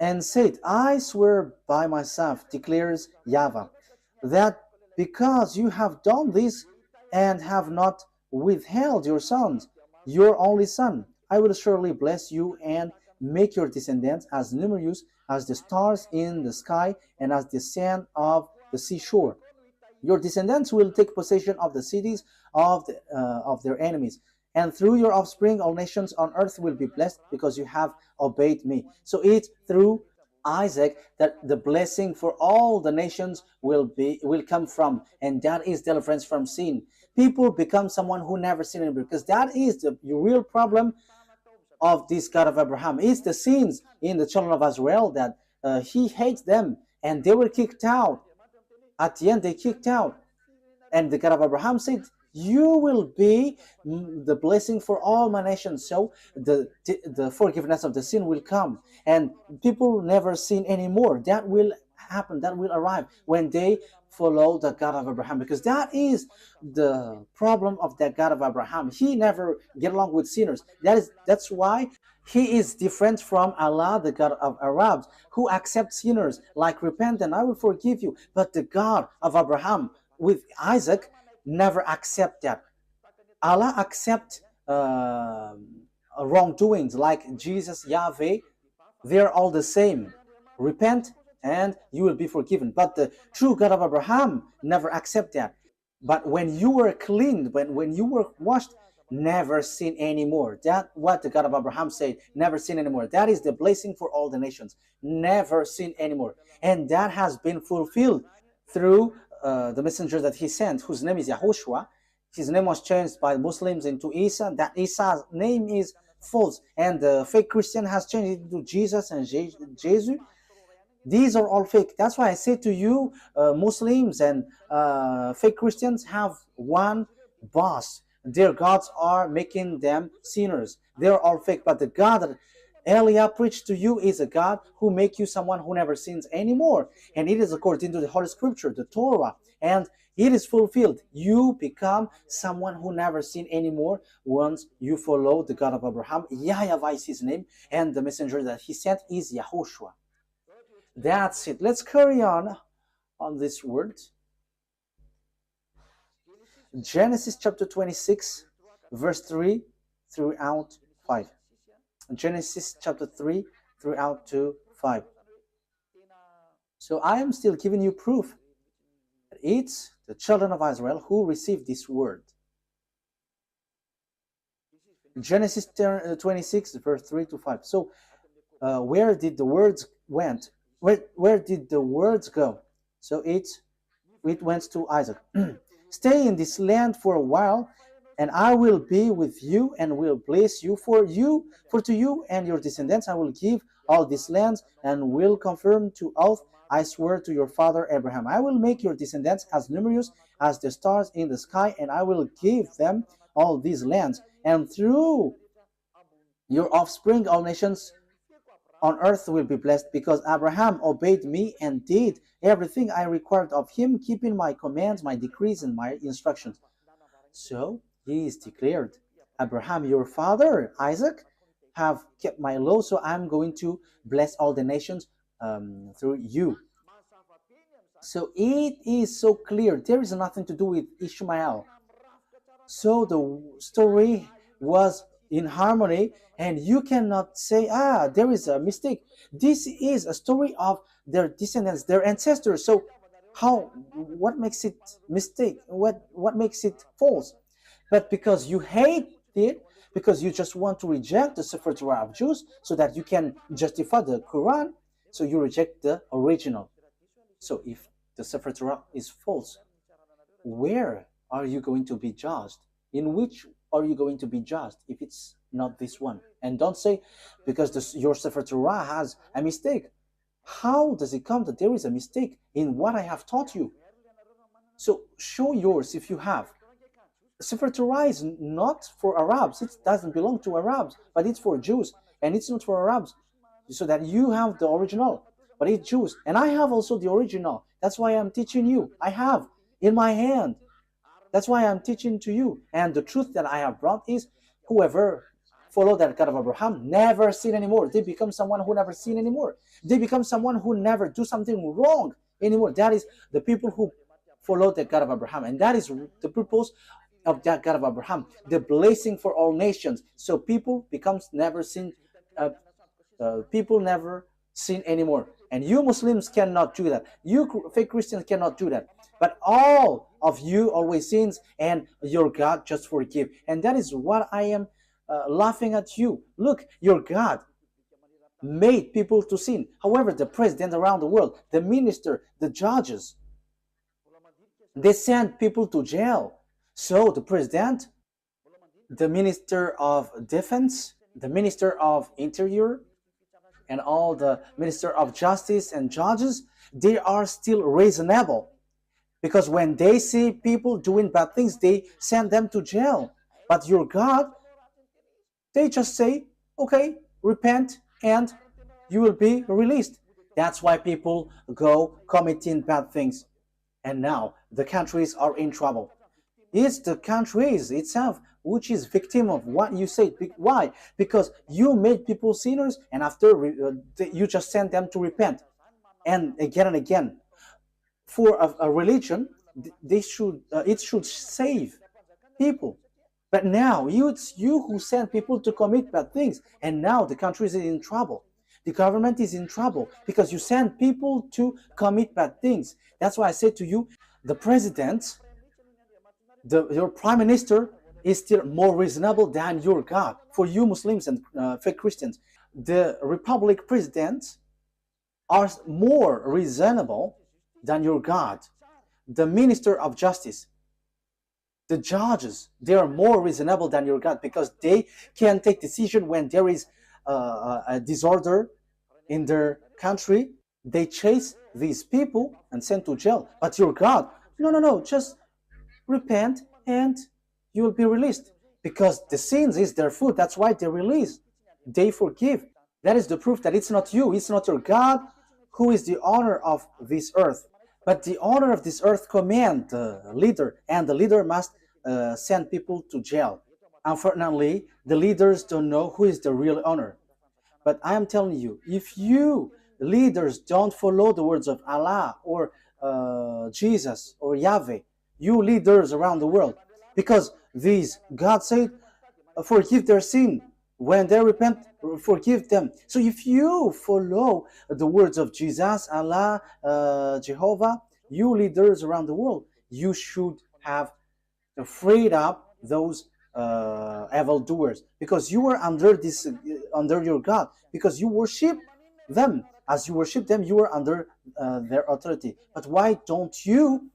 And said, I swear by myself, declares YAHVAH, that because you have done this and have not withheld your sons, your only son, I will surely bless you and make your descendants as numerous as the stars in the sky and as the sand of the seashore. Your descendants will take possession of the cities of their enemies. And through your offspring, all nations on earth will be blessed because you have obeyed me. So it's through Isaac that the blessing for all the nations will come from, and that is deliverance from sin. People become someone who never sinned anymore, because that is the real problem of this God of Abraham. It's the sins in the children of Israel that he hates them, and they were kicked out. At the end, they kicked out. And the God of Abraham said, you will be the blessing for all my nations. So the forgiveness of the sin will come. And people never sin anymore. That will happen. That will arrive when they follow the God of Abraham. Because that is the problem of the God of Abraham. He never get along with sinners. That's why he is different from Allah, the God of Arabs, who accepts sinners, like repent and I will forgive you. But the God of Abraham with Isaac never accept that. Allah accept wrongdoings, like Jesus, Yahweh. They're all the same. Repent and you will be forgiven. But the true God of Abraham never accept that. But when you were cleaned, when you were washed, never sin anymore. That's what the God of Abraham said, never sin anymore. That is the blessing for all the nations. Never sin anymore. And that has been fulfilled through the messenger that he sent, whose name is YAHOSHUAH. His name was changed by Muslims into Isa. That Isa's name is false. And the fake Christian has changed it to Jesus and Jesus. These are all fake. That's why I say to you, Muslims and fake Christians have one boss. Their gods are making them sinners. They're all fake. But the God that Elia preached to you is a God who make you someone who never sins anymore. And it is according to the Holy Scripture, the Torah. And it is fulfilled. You become someone who never sin anymore once you follow the God of Abraham. YAHVAH is his name. And the messenger that he sent is YAHOSHUAH. That's it. Let's carry on this word. Genesis chapter 26, verse 3 throughout 5. Genesis chapter 3 throughout to 5. So I am still giving you proof that it's the children of Israel who received this word. Genesis 26, verse 3 to 5. So where did the words went? Where did the words go? So it went to Isaac. Stay in this land for a while, and I will be with you and will bless you. For to you and your descendants I will give all these lands, and will confirm to oath, I swear to your father Abraham, I will make your descendants as numerous as the stars in the sky, and I will give them all these lands. And through your offspring all nations on earth will be blessed, because Abraham obeyed me and did everything I required of him, keeping my commands, my decrees, and my instructions. So he is declared, Abraham, your father, Isaac, have kept my law, so I'm going to bless all the nations through you. So it is so clear. There is nothing to do with Ishmael. So the story was in harmony, and you cannot say, there is a mistake. This is a story of their descendants, their ancestors. So what makes it mistake? What makes it false? But because you hate it, because you just want to reject the Sefer Torah of Jews so that you can justify the Quran, so you reject the original. So if the Sefer Torah is false, where are you going to be judged? In which are you going to be judged if it's not this one? And don't say, because your Sefer Torah has a mistake. How does it come that there is a mistake in what I have taught you? So show yours if you have. Sefer Torah is not for Arabs. It doesn't belong to Arabs, but it's for Jews. And it's not for Arabs. So that you have the original, but it's Jews. And I have also the original. That's why I'm teaching you. I have in my hand. That's why I'm teaching to you. And the truth that I have brought is, whoever follow that God of Abraham never sin anymore. They become someone who never sin anymore. They become someone who never do something wrong anymore. That is the people who follow the God of Abraham, and that is the purpose of that God of Abraham, the blessing for all nations. So people becomes never sin. People never sin anymore. And you Muslims cannot do that. You fake Christians cannot do that. But all of you always sins, and your God just forgive. And that is what I am laughing at you. Look, your God made people to sin. However, the president around the world, the minister, the judges, they send people to jail. So the president, the minister of defense, the minister of interior, and all the minister of justice and judges, they are still reasonable. Because when they see people doing bad things, they send them to jail. But your God, they just say, okay, repent and you will be released. That's why people go committing bad things. And now the countries are in trouble. It's the countries itself which is victim of what you say. Why? Because you made people sinners, and after you just send them to repent. And again. For a religion, it should save people. But now it's you who send people to commit bad things, and now the country is in trouble. The government is in trouble because you send people to commit bad things. That's why I say to you, the president, your prime minister is still more reasonable than your God. For you Muslims and fake Christians, the republic presidents are more reasonable than your God. The minister of justice, the judges, they are more reasonable than your God because they can take decision when there is a disorder in their country. They chase these people and send to jail. But your God, no, just repent and you will be released. Because the sins is their food. That's why they release. They forgive. That is the proof that it's not you, it's not your God who is the owner of this earth. But the owner of this earth command the leader, and the leader must send people to jail. Unfortunately, the leaders don't know who is the real owner. But I am telling you, if you leaders don't follow the words of Allah or Jesus or Yahweh, you leaders around the world, because God said, forgive their sin. When they repent, forgive them. So if you follow the words of Jesus, Allah, Jehovah, you leaders around the world, you should have freed up those evil doers, because you were under your God, because you worship them. As you worship them, you are under their authority. But why don't you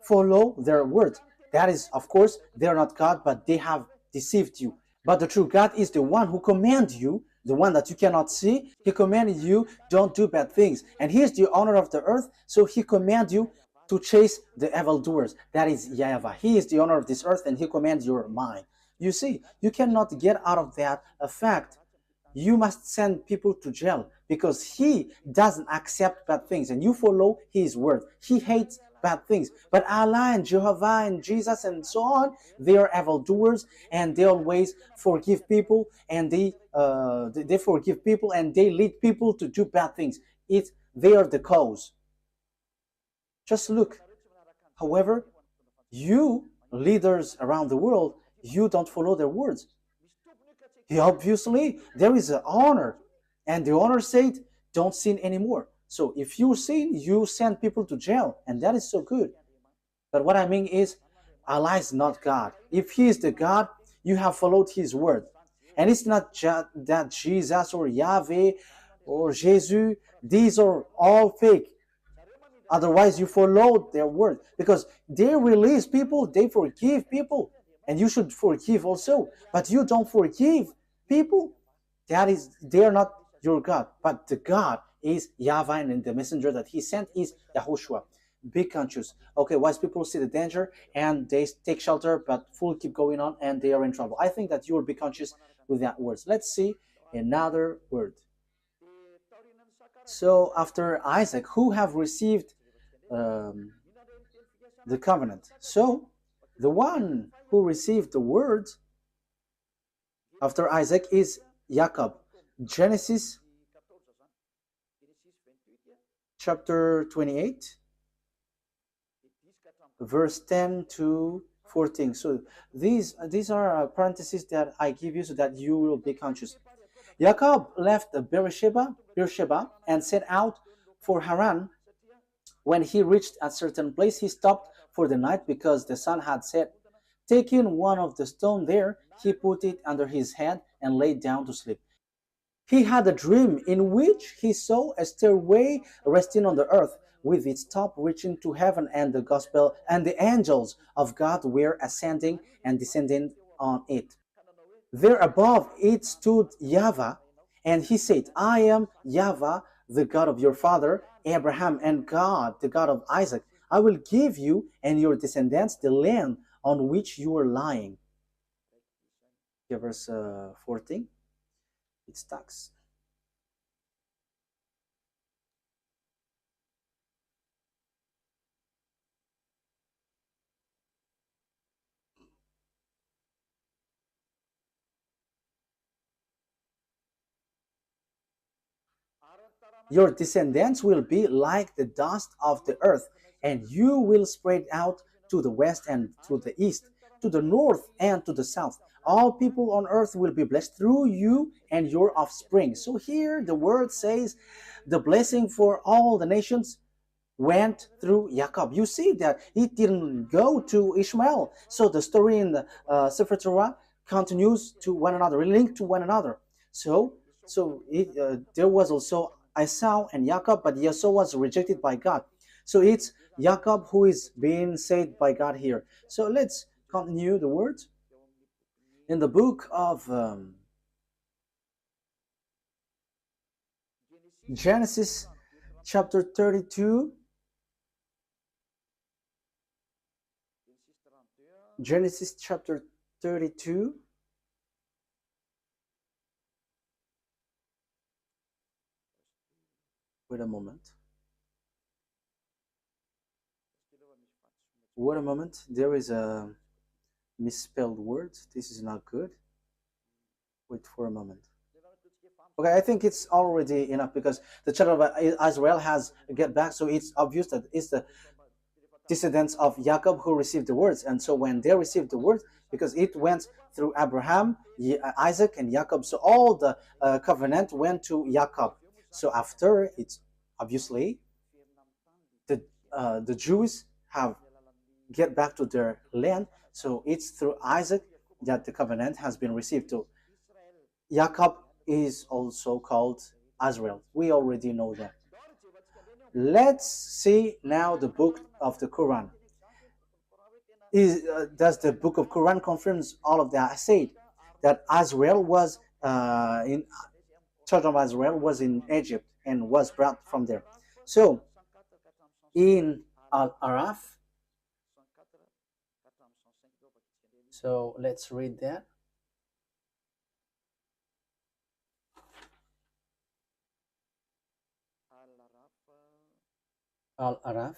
follow their word? That is, of course, they're not God, but they have deceived you. But the true God is the one who commands you, the one that you cannot see. He commanded you, don't do bad things. And he is the owner of the earth, so he commands you to chase the evildoers. That is YAHVAH. He is the owner of this earth, and he commands your mind. You see, you cannot get out of that fact. You must send people to jail because he doesn't accept bad things, and you follow his word. He hates bad things. But Allah and Jehovah and Jesus and so on, they are evildoers, and they always forgive people, and they forgive people, and they lead people to do bad things. They are the cause. Just look. However, you leaders around the world, you don't follow their words. Obviously, there is an honor, and the honor said, don't sin anymore. So if you sin, you send people to jail, and that is so good. But what I mean is, Allah is not God. If he is the God, you have followed his word. And it's not that Jesus or Yahweh or Jesus, these are all fake. Otherwise, you follow their word, because they release people, they forgive people, and you should forgive also. But you don't forgive people. They are not your God, but the God is YAHVAH, and the messenger that he sent is YAHOSHUAH. Be conscious. Okay, wise people see the danger and they take shelter, but fool keep going on and they are in trouble. I think that you will be conscious with that words. Let's see another word. So after Isaac, who have received the covenant? So the one who received the word After Isaac is Jacob. Genesis chapter 28, verse 10 to 14. So these are parentheses that I give you so that you will be conscious. Jacob left Beersheba and set out for Haran. When he reached a certain place, he stopped for the night because the sun had set. Taking one of the stones there, he put it under his head and lay down to sleep. He had a dream in which he saw a stairway resting on the earth, with its top reaching to heaven, and the gospel and the angels of God were ascending and descending on it. There above it stood YAHVAH, and he said, I am YAHVAH, the God of your father Abraham, and God, the God of Isaac. I will give you and your descendants the land on which you are lying. Okay, verse 14. It stacks. Your descendants will be like the dust of the earth, and you will spread out to the west and to the east, to the north and to the south. All people on earth will be blessed through you and your offspring. So here the word says the blessing for all the nations went through Jacob. You see that it didn't go to Ishmael. So the story in the Sefer Torah continues to one another, linked to one another. There was also Esau and Jacob, but Esau was rejected by God. So it's Jacob who is being saved by God here. So let's continue the words. In the book of Genesis chapter 32, Genesis chapter 32, wait a moment. Wait a moment. There is a misspelled word. This is not good. Wait for a moment. Okay, I think it's already enough because the children of Israel has get back, so it's obvious that it's the descendants of Jacob who received the words. And so when they received the words, because it went through Abraham, Isaac, and Jacob, so all the covenant went to Jacob. So after, it's obviously the Jews have get back to their land. So it's through Isaac that the covenant has been received to. Jacob is also called Israel. We already know that. Let's see now the book of the Quran. Does the book of Quran confirms all of that? I said that Israel was children of Israel was in Egypt and was brought from there. So in Al-Araf, so let's read that. Al-Araf.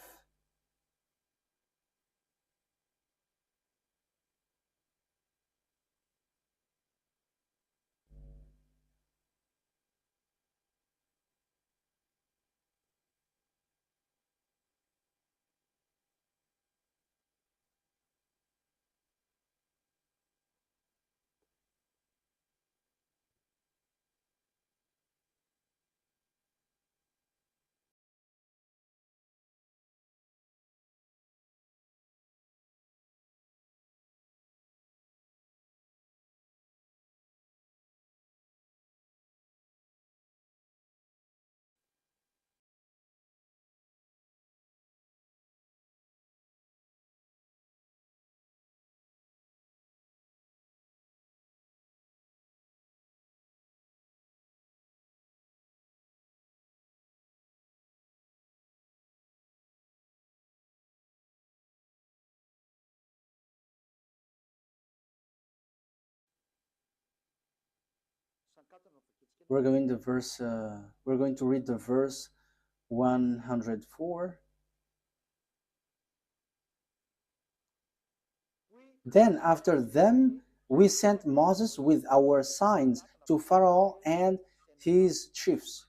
We're going to verse. We're going to read the verse 104. Then after them we sent Moses with our signs to Pharaoh and his chiefs.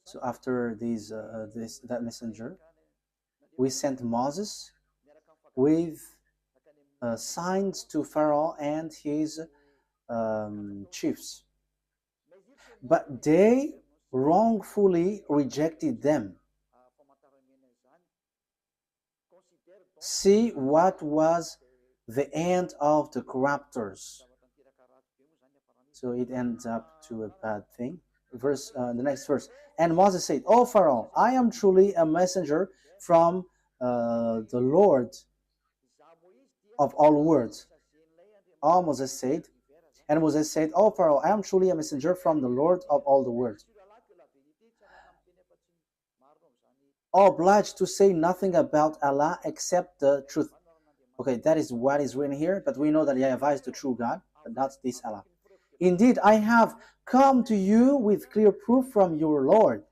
So after that messenger, we sent Moses with signs to Pharaoh and his chiefs. But they wrongfully rejected them. See what was the end of the corruptors. So it ends up to a bad thing. The next verse. And Moses said, "O Pharaoh, I am truly a messenger from the Lord of all words." And Moses said, "O Pharaoh, I am truly a messenger from the Lord of all the words, obliged to say nothing about Allah except the truth." Okay, that is what is written here, but we know that YAHVAH is the true God, but not this Allah. "Indeed, I have come to you with clear proof from your Lord.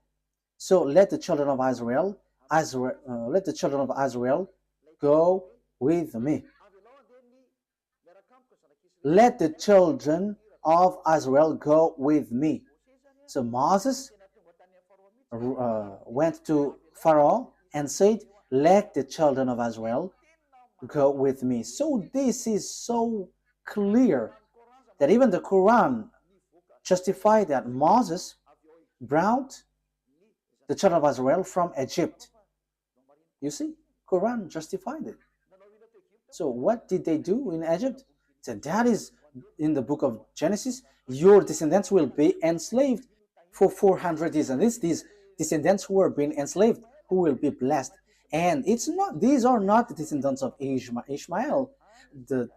So let the children of Israel go with me. Let the children of Israel go with me." So Moses went to Pharaoh and said, "Let the children of Israel go with me." So this is so clear that even the Quran justified that Moses brought the children of Israel from Egypt. You see, Quran justified it. So what did they do in Egypt? So that is in the book of Genesis. Your descendants will be enslaved for 400 years, and these descendants who are being enslaved, who will be blessed. And these are not the descendants of Ishmael. The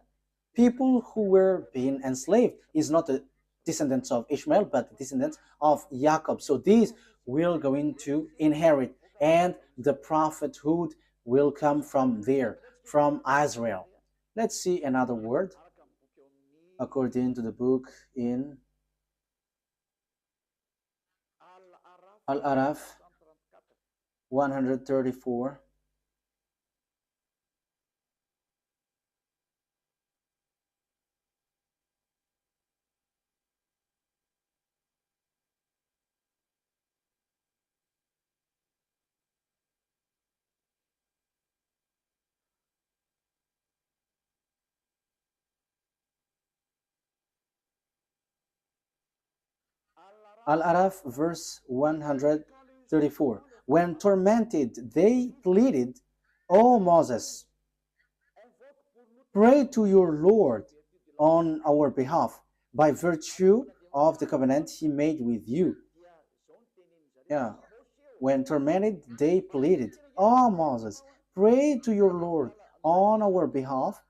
people who were being enslaved is not the descendants of Ishmael, but the descendants of Jacob. So these will going to inherit, and the prophethood will come from there, from Israel. Let's see another word according to the book in Al-Araf 134. Al-Araf verse 134. When tormented, they pleaded, "O Moses, pray to your Lord on our behalf by virtue of the covenant he made with you." Yeah. When tormented, they pleaded, "O Moses, pray to your Lord on our behalf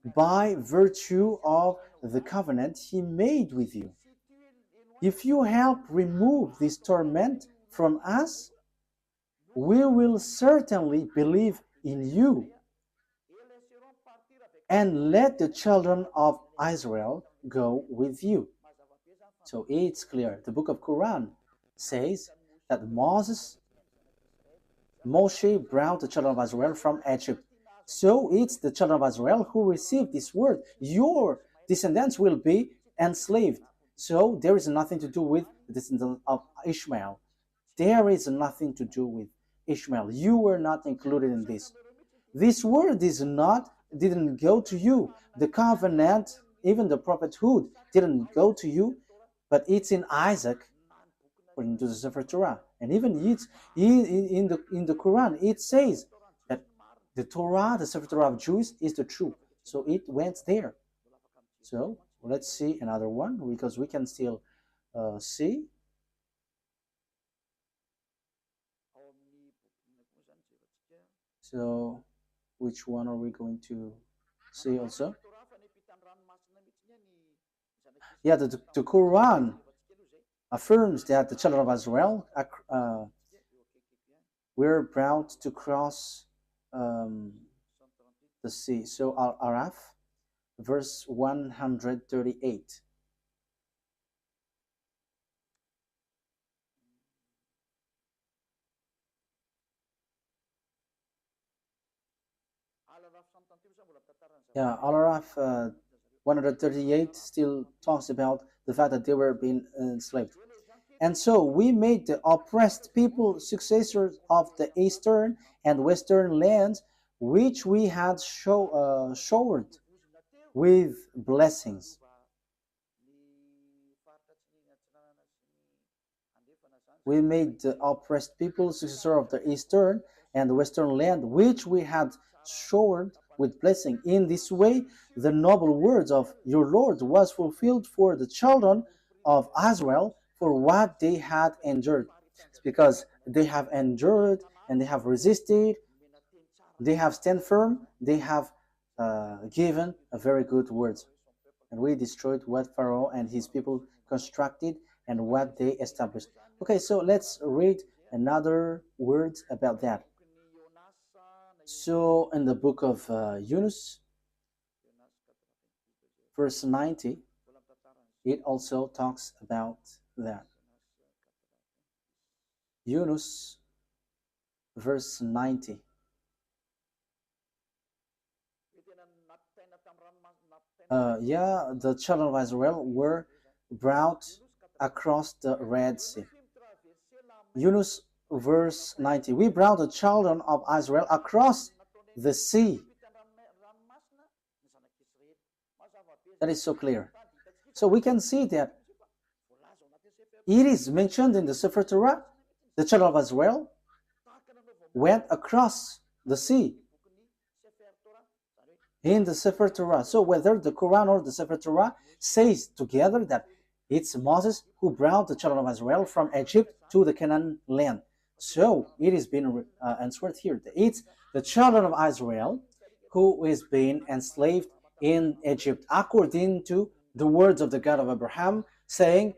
by virtue of the covenant he made with you. If you help remove this torment from us, we will certainly believe in you. And let the children of Israel go with you." So it's clear. The book of Quran says that Moshe brought the children of Israel from Egypt. So it's the children of Israel who received this word. Your descendants will be enslaved. So there is nothing to do with the descendants of Ishmael. There is nothing to do with Ishmael. You were not included in this. This word didn't go to you. The covenant, even the prophethood, didn't go to you, but it's in Isaac, according to the Sefer Torah. And even it's in the Quran, it says that the Torah, the Sefer Torah of Jews, is the truth. So it went there. So let's see another one, because we can still see. So which one are we going to see also? Yeah, the Quran affirms that the children of Israel were brought to cross the sea. So Al-Araf, verse 138. Yeah, Al-Araf 138 still talks about the fact that they were being enslaved. And so we made the oppressed people successors of the eastern and western lands, which we had showered with blessings. We made the oppressed people successor of the eastern and the western land, which we had showered with blessing. In this way, the noble words of your Lord was fulfilled for the children of Israel for what they had endured. It's because they have endured and they have resisted, they have stand firm, they have given a very good words. And we destroyed what Pharaoh and his people constructed and what they established. Okay, so let's read another words about that. So in the book of Yunus, verse 90, it also talks about that. Yunus, verse 90. The children of Israel were brought across the Red Sea. Yunus, verse 90. We brought the children of Israel across the sea. That is so clear. So we can see that it is mentioned in the Sefer Torah. The children of Israel went across the sea in the Sefer Torah. So whether the Quran or the Sefer Torah says together that it's Moses who brought the children of Israel from Egypt to the Canaan land. So it is being answered here. It's the children of Israel who is being enslaved in Egypt, according to the words of the God of Abraham, saying,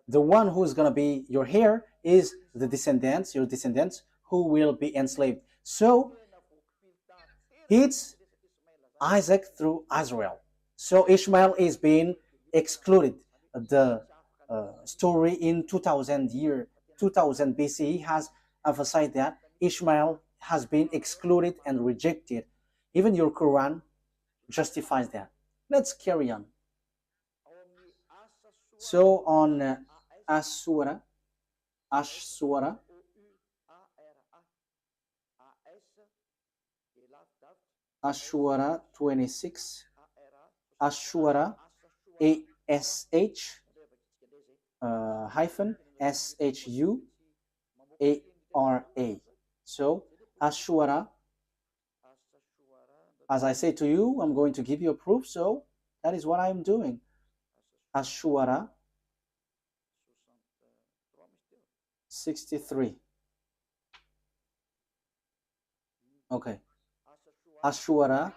the one who is going to be your heir is the descendants, your descendants, who will be enslaved. So it's Isaac through Israel. So Ishmael is being excluded. The story in 2000 BCE has emphasized that Ishmael has been excluded and rejected. Even your Quran justifies that. Let's carry on. So on Ashura 26, Ashura ASH hyphen SHUARA. So Ashura, as I say to you, I'm going to give you a proof, so that is what I'm doing. Ashura 63. Okay. Ashura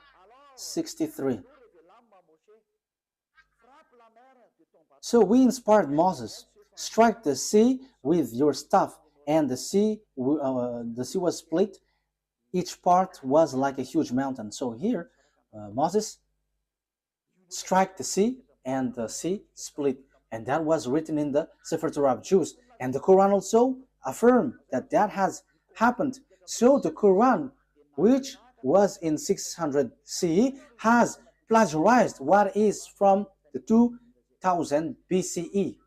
63. So we inspired Moses, strike the sea with your staff, and the sea was split. Each part was like a huge mountain. So here, Moses strike the sea, and the sea split. And that was written in the Sefer Torah of Jews. And the Quran also affirmed that that has happened. So the Quran, which was in 600 CE, has plagiarized what is from the 2000 BCE.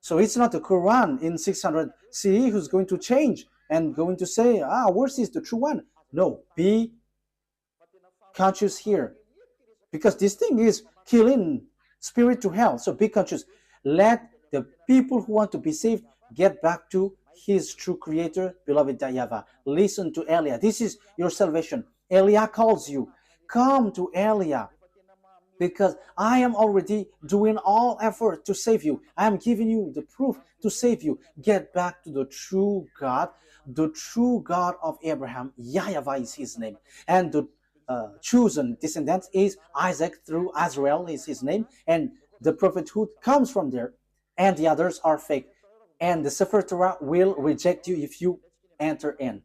So it's not the Quran in 600 CE who's going to change and going to say, ours is the true one. No, be conscious here. Because this thing is killing spirit to hell. So be conscious. Let the people who want to be saved get back to his true creator, beloved YAHVAH. Listen to Elia. This is your salvation. Elia calls you. Come to Elia. Because I am already doing all effort to save you. I am giving you the proof to save you. Get back to the true God of Abraham. YAHVAH is his name. And the chosen descendant is Isaac through Israel is his name. And the prophethood comes from there. And the others are fake. And the Sefer Torah will reject you if you enter in.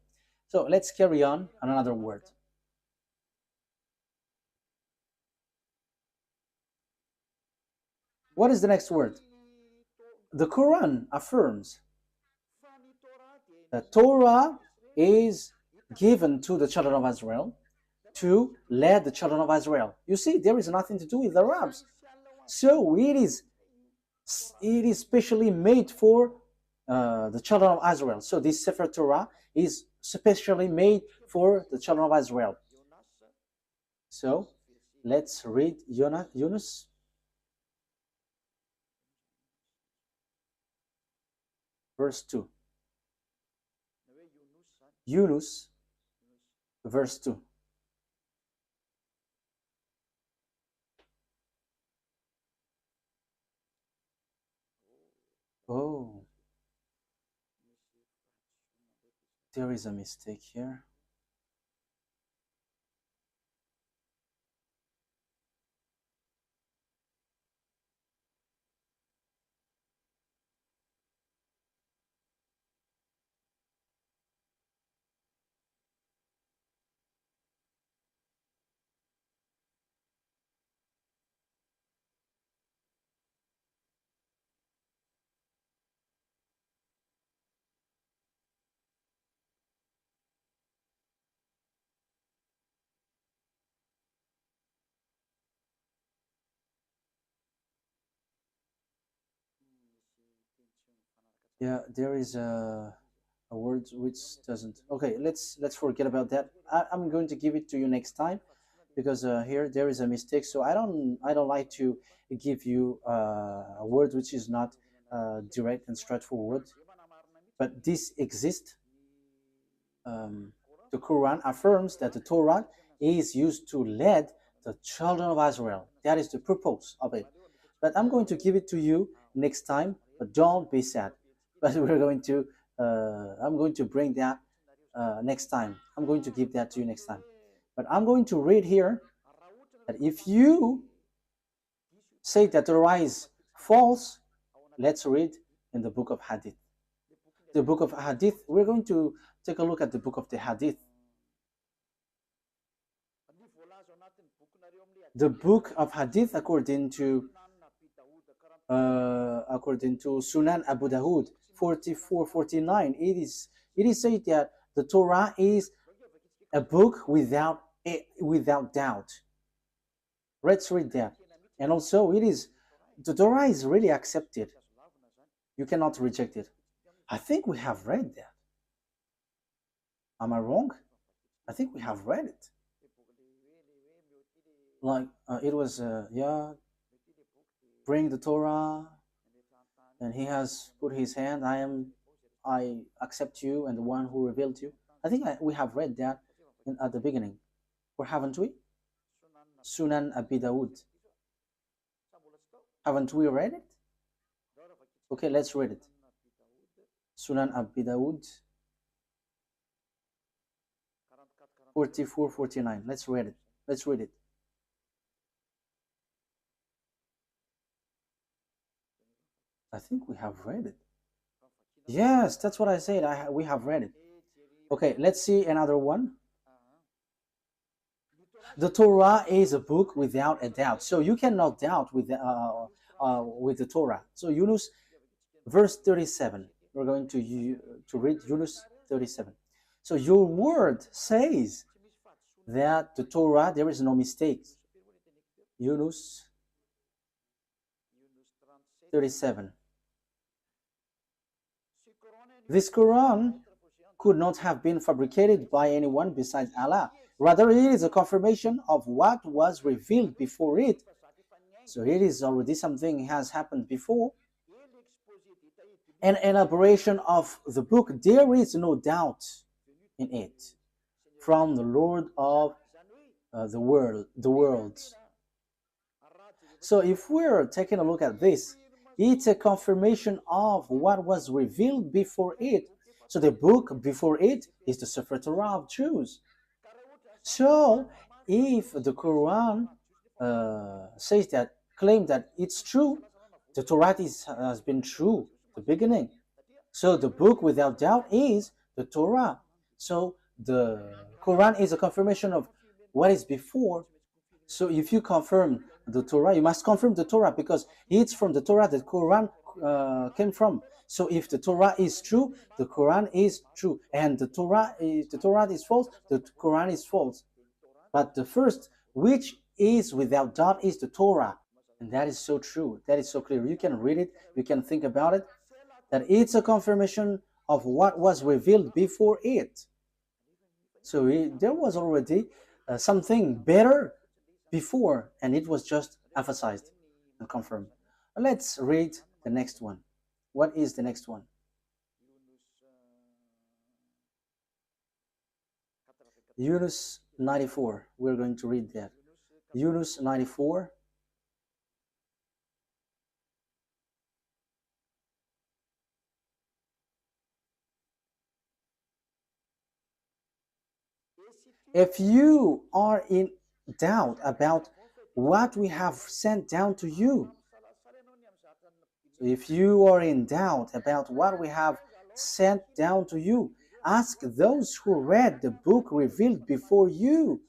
So let's carry on another word. What is the next word? The Quran affirms that Torah is given to the children of Israel, to lead the children of Israel. You see, there is nothing to do with the Arabs. So it is specially made for the children of Israel. So this Sefer Torah is specially made for the children of Israel. So let's read Yunus. Verse 2. Yunus, verse 2. Oh, there is a mistake here. Yeah, there is a word which doesn't. Okay, let's forget about that. I'm going to give it to you next time, because here there is a mistake. So I don't like to give you a word which is not direct and straightforward. But this exists. The Quran affirms that the Torah is used to lead the children of Israel. That is the purpose of it. But I'm going to give it to you next time. But don't be sad. But we're going to. I'm going to bring that next time. I'm going to give that to you next time. But I'm going to read here that if you say that the Torah is false, let's read in the book of Hadith. The book of Hadith, we're going to take a look at the book of the Hadith. The book of Hadith, according to Sunan Abu Dawud 4449, it is said that the Torah is a book without doubt. Let's read that. And also, the Torah is really accepted. You cannot reject it. I think we have read that. Am I wrong? I think we have read it. Like it was, bring the Torah, and he has put his hand. I accept you, and the one who revealed you. I think we have read that at the beginning, or haven't we? Sunan Abi Dawud. Haven't we read it? Okay, let's read it. Sunan Abi Dawud 4449. Let's read it. Let's read it. I think we have read it. Yes, that's what I said. We have read it. Okay, let's see another one. The Torah is a book without a doubt. So you cannot doubt with the Torah. So Yunus, verse 37. We're going to read Yunus 37. So your word says that the Torah, there is no mistake. Yunus 37. This Quran could not have been fabricated by anyone besides Allah. Rather, it is a confirmation of what was revealed before it. So it is already something has happened before. An elaboration of the book, there is no doubt in it, from the Lord of the worlds. So if we're taking a look at this, it's a confirmation of what was revealed before it. So the book before it is the Sefer Torah of Jews. So if the Quran says that, claim that it's true, the Torah has been true the beginning. So the book without doubt is the Torah. So the Quran is a confirmation of what is before. So if you confirm the Torah, you must confirm the Torah, because it's from the Torah that Quran came from. So if the Torah is true, the Quran is true, and the Torah is false, the Quran is false. But the first, which is without doubt, is the Torah. And that is so true. That is so clear. You can read it, you can think about it, that it's a confirmation of what was revealed before it. So there was already something better before, and it was just emphasized and confirmed. Let's read the next one. What is the next one? Yunus 94. We're going to read that. Yunus 94. If you are in doubt about what we have sent down to you, if you are in doubt about what we have sent down to you, ask those who read the book revealed before you.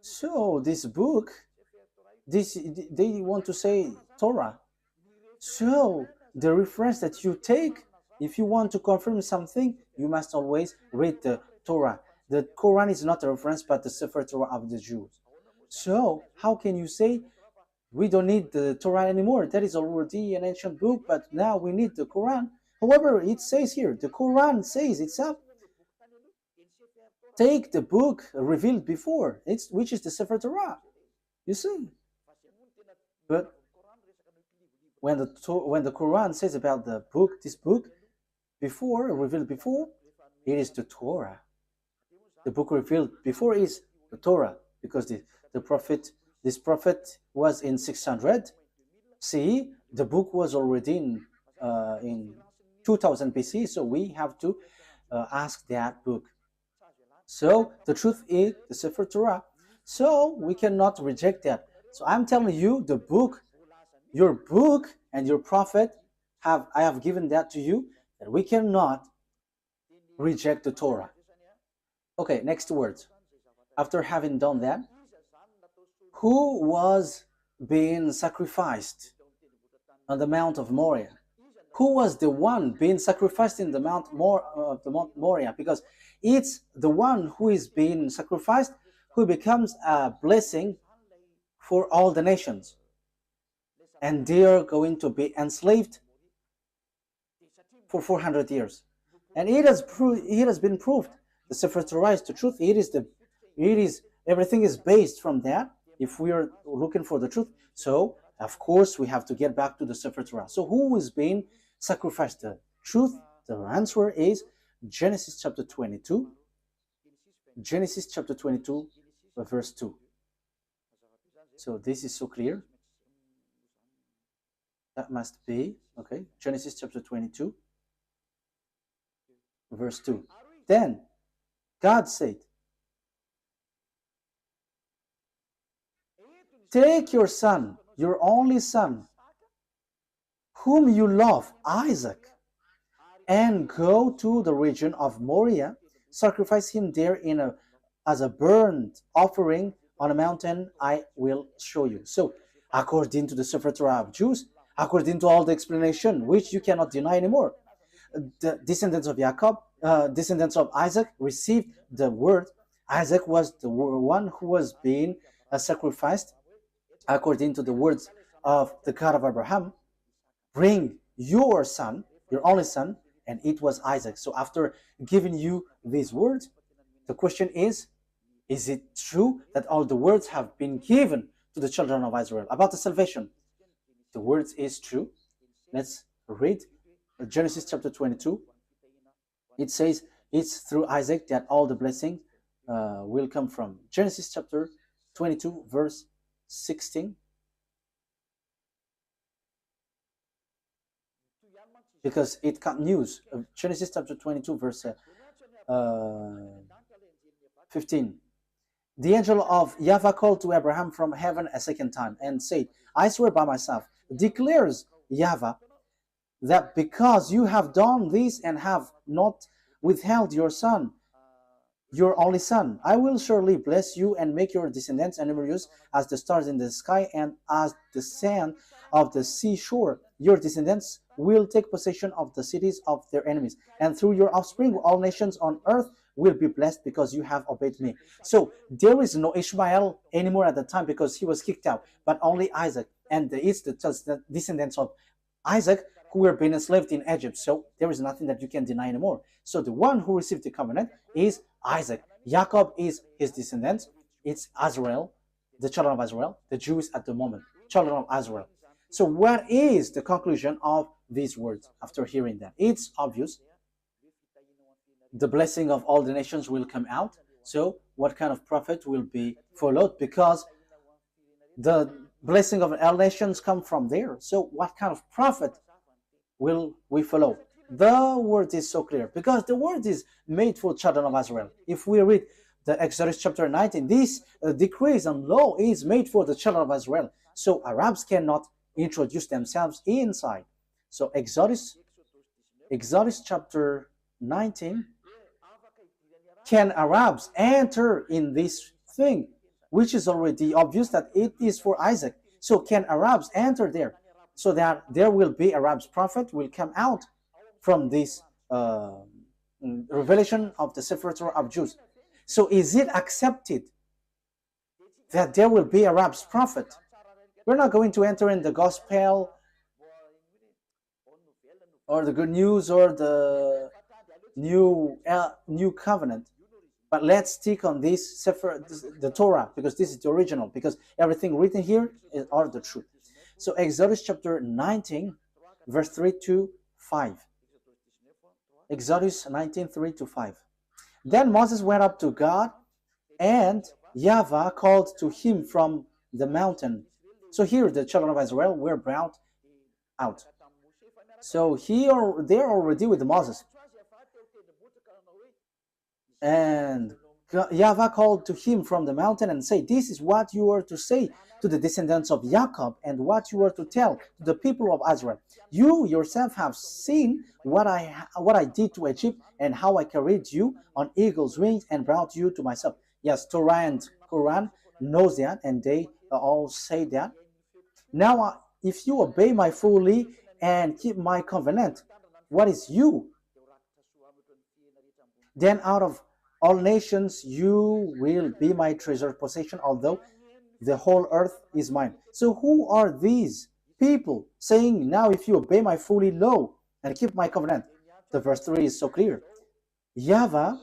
So this book, they want to say Torah. So the reference that you take, if you want to confirm something, you must always read the Torah. The Quran is not a reference, but the Sefer Torah of the Jews. So how can you say we don't need the Torah anymore? That is already an ancient book, but now we need the Quran. However, it says here, the Quran says itself, take the book revealed before, which is the Sefer Torah. You see? But when the Quran says about the book, this book, before, revealed before, it is the Torah. The book revealed before is the Torah, because this prophet was in 600 CE. The book was already in 2000 BC, so we have to ask that book. So the truth is the Sefer Torah. So we cannot reject that. So I'm telling you, the book, your book and your prophet, I have given that to you, that we cannot reject the Torah. Okay, next words. After having done that, who was being sacrificed on the Mount of Moriah? Who was the one being sacrificed in the Mount Moriah? Because it's the one who is being sacrificed who becomes a blessing for all the nations. And they are going to be enslaved for 400 years. And it has been proved. The Sefer Torah is the truth. Everything is based from that. If we are looking for the truth, so of course we have to get back to the Sefer Torah. So who is being sacrificed? The truth. The answer is Genesis chapter 22. Genesis chapter 22, verse 2. So this is so clear. That must be okay. Genesis chapter 22, verse 2. Then God said, take your son, your only son, whom you love, Isaac, and go to the region of Moriah, sacrifice him there as a burnt offering on a mountain I will show you. So, according to the Sefer Torah of Jews, according to all the explanation, which you cannot deny anymore, the descendants of Jacob, descendants of Isaac, received the word. Isaac was the one who was being sacrificed according to the words of the God of Abraham. Bring your son, your only son, and it was Isaac. So after giving you these words, the question is it true that all the words have been given to the children of Israel about the salvation? The words is true. Let's read Genesis chapter 22. It says it's through Isaac that all the blessings will come from. Genesis chapter 22, verse 16. Because it continues. Genesis chapter 22, verse 15. The angel of YAHVAH called to Abraham from heaven a second time and said, I swear by myself, declares YAHVAH, that because you have done this and have not withheld your son, your only son, I will surely bless you and make your descendants numerous as the stars in the sky and as the sand of the seashore. Your descendants will take possession of the cities of their enemies, and through your offspring all nations on earth will be blessed because you have obeyed me. So there is no Ishmael anymore at the time because he was kicked out, but only Isaac, and it's the descendants of Isaac who were being enslaved in Egypt. So there is nothing that you can deny anymore. So the one who received the covenant is Isaac. Jacob is his descendants. It's Israel, the children of Israel, the Jews at the moment, children of Israel. So what is the conclusion of these words after hearing that? It's obvious. The blessing of all the nations will come out. So what kind of prophet will be followed? Because the blessing of all nations come from there. So what kind of prophet will we follow? The word is so clear because the word is made for children of Israel. If we read the Exodus chapter 19, this decrees and law is made for the children of Israel. So Arabs cannot introduce themselves inside. So Exodus chapter 19, can Arabs enter in this thing, which is already obvious that it is for Isaac? So can Arabs enter there? So that there will be Arabs prophet will come out from this revelation of the Sefer Torah of Jews. So is it accepted that there will be Arabs prophet? We're not going to enter in the gospel or the good news or the new covenant, but let's stick on this Sefer, the Torah, because this is the original, because everything written here are the truth. So Exodus chapter 19, verse 3 to 5. Exodus 19, 3 to 5. Then Moses went up to God, and YAHVAH called to him from the mountain. So here the children of Israel were brought out. So they're already with Moses. And YAHVAH called to him from the mountain and said, this is what you are to say to the descendants of Jacob and what you are to tell to the people of Israel. You yourself have seen what I did to Egypt and how I carried you on eagle's wings and brought you to myself. Yes, Torah and Quran knows that, and they all say that. Now, if you obey my fully and keep my covenant, what is you? Then out of all nations you will be my treasured possession, although the whole earth is mine. So who are these people saying, now if you obey my fully law and keep my covenant? The verse 3 is so clear. YAHVAH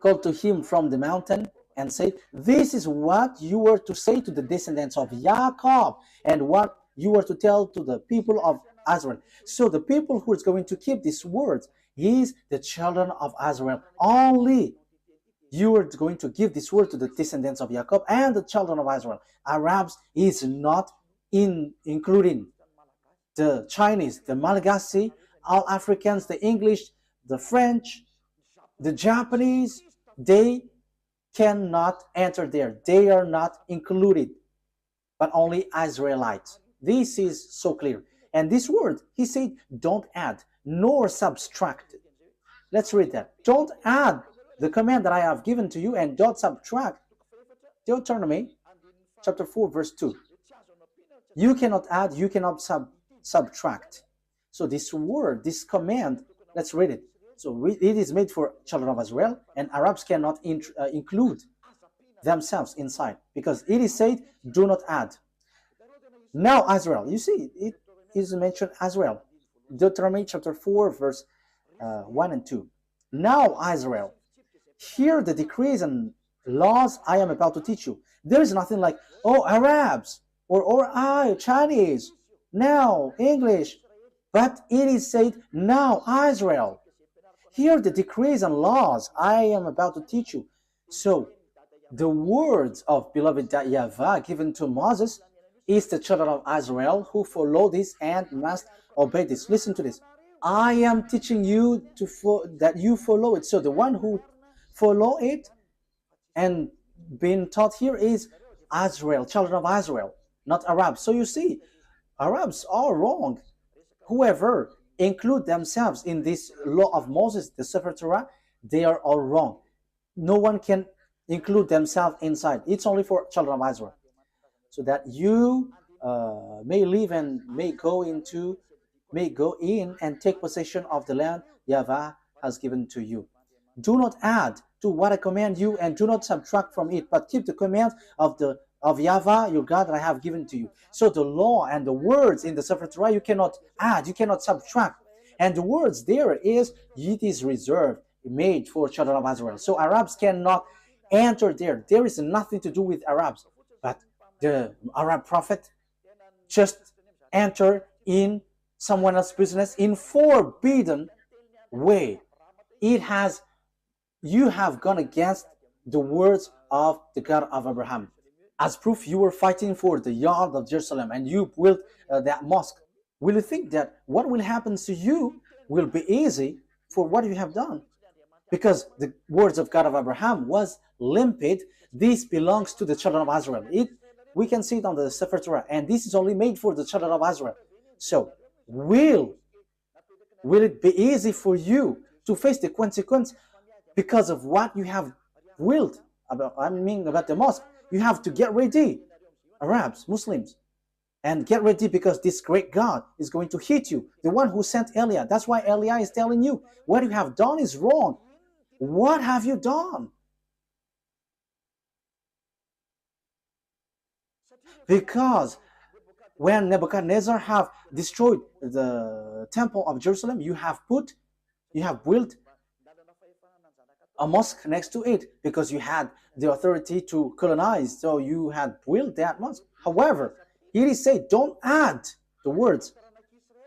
called to him from the mountain and said, this is what you were to say to the descendants of Jacob and what you were to tell to the people of Israel. So the people who is going to keep these words is the children of Israel. Only you are going to give this word to the descendants of Jacob and the children of Israel. Arabs is not including the Chinese, the Malagasy, all Africans, the English, the French, the Japanese. They cannot enter there. They are not included, but only Israelites. This is so clear. And this word, he said, don't add nor subtract. Let's read that. Don't add the command that I have given to you and don't subtract. Deuteronomy chapter 4 verse 2. You cannot add, you cannot subtract. So this word, this command, let's read it. So it is made for children of Israel, and Arabs cannot include themselves inside because it is said, do not add. Now Israel, you see, it is mentioned Israel. Deuteronomy chapter 4 verse 1 and 2. Now Israel, hear the decrees and laws I am about to teach you. There is nothing like, oh, Arabs, or I, Chinese, now English. But it is said, now Israel, hear the decrees and laws I am about to teach you. So the words of beloved YAHVAH given to Moses is the children of Israel who follow this and must obey this. Listen to this. I am teaching you that you follow it. So the one who follow it and being taught here is Israel, children of Israel, not Arabs. So you see, Arabs are wrong. Whoever include themselves in this law of Moses, the Sefer Torah, they are all wrong. No one can include themselves inside. It's only for children of Israel. So that you may live and may go in and take possession of the land YAHVAH has given to you. Do not add to what I command you, and do not subtract from it, but keep the command of YAHVAH your God that I have given to you. So the law and the words in the Sefer Torah, you cannot add, you cannot subtract. And the words there is, it is reserved, made for children of Israel. So Arabs cannot enter there. There is nothing to do with Arabs. But the Arab prophet just enter in someone else's business in forbidden way. You have gone against the words of the God of Abraham. As proof, you were fighting for the yard of Jerusalem and you built that mosque. Will you think that what will happen to you will be easy for what you have done? Because the words of God of Abraham was limpid. This belongs to the children of Israel. We can see it on the Sefer Torah, and this is only made for the children of Israel. So, will it be easy for you to face the consequence because of what you have willed about the mosque? You have to get ready, Arabs, Muslims, and get ready, because this great God is going to hit you, the one who sent Eliah. That's why Eliah is telling you, what you have done is wrong. What have you done? Because when Nebuchadnezzar have destroyed the temple of Jerusalem, you have built a mosque next to it, because you had the authority to colonize, so you had built that mosque. However, it is said, don't add the words.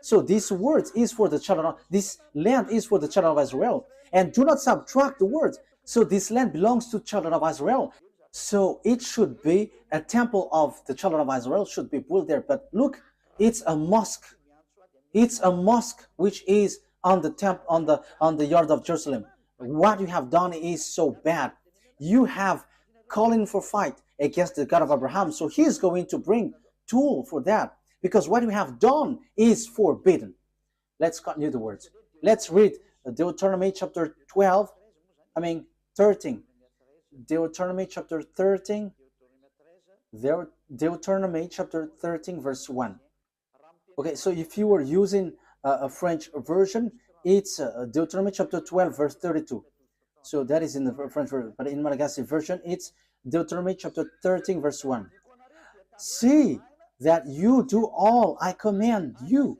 So this words is for the children of, this land is for the children of Israel, and do not subtract the words. So this land belongs to children of Israel. So it should be a temple of the children of Israel should be built there. But look, it's a mosque. It's a mosque which is on the on the yard of Jerusalem. What you have done is so bad. You have calling for fight against the God of Abraham. So he's going to bring tool for that, because what you have done is forbidden. Let's continue the words. Let's read Deuteronomy chapter 13. Deuteronomy chapter 13. Deuteronomy chapter 13 verse 1. Okay, so if you were using a French version, it's Deuteronomy chapter 12 verse 32. So that is in the French version, but in Malagasy version, it's Deuteronomy chapter 13 verse 1. See that you do all I command you.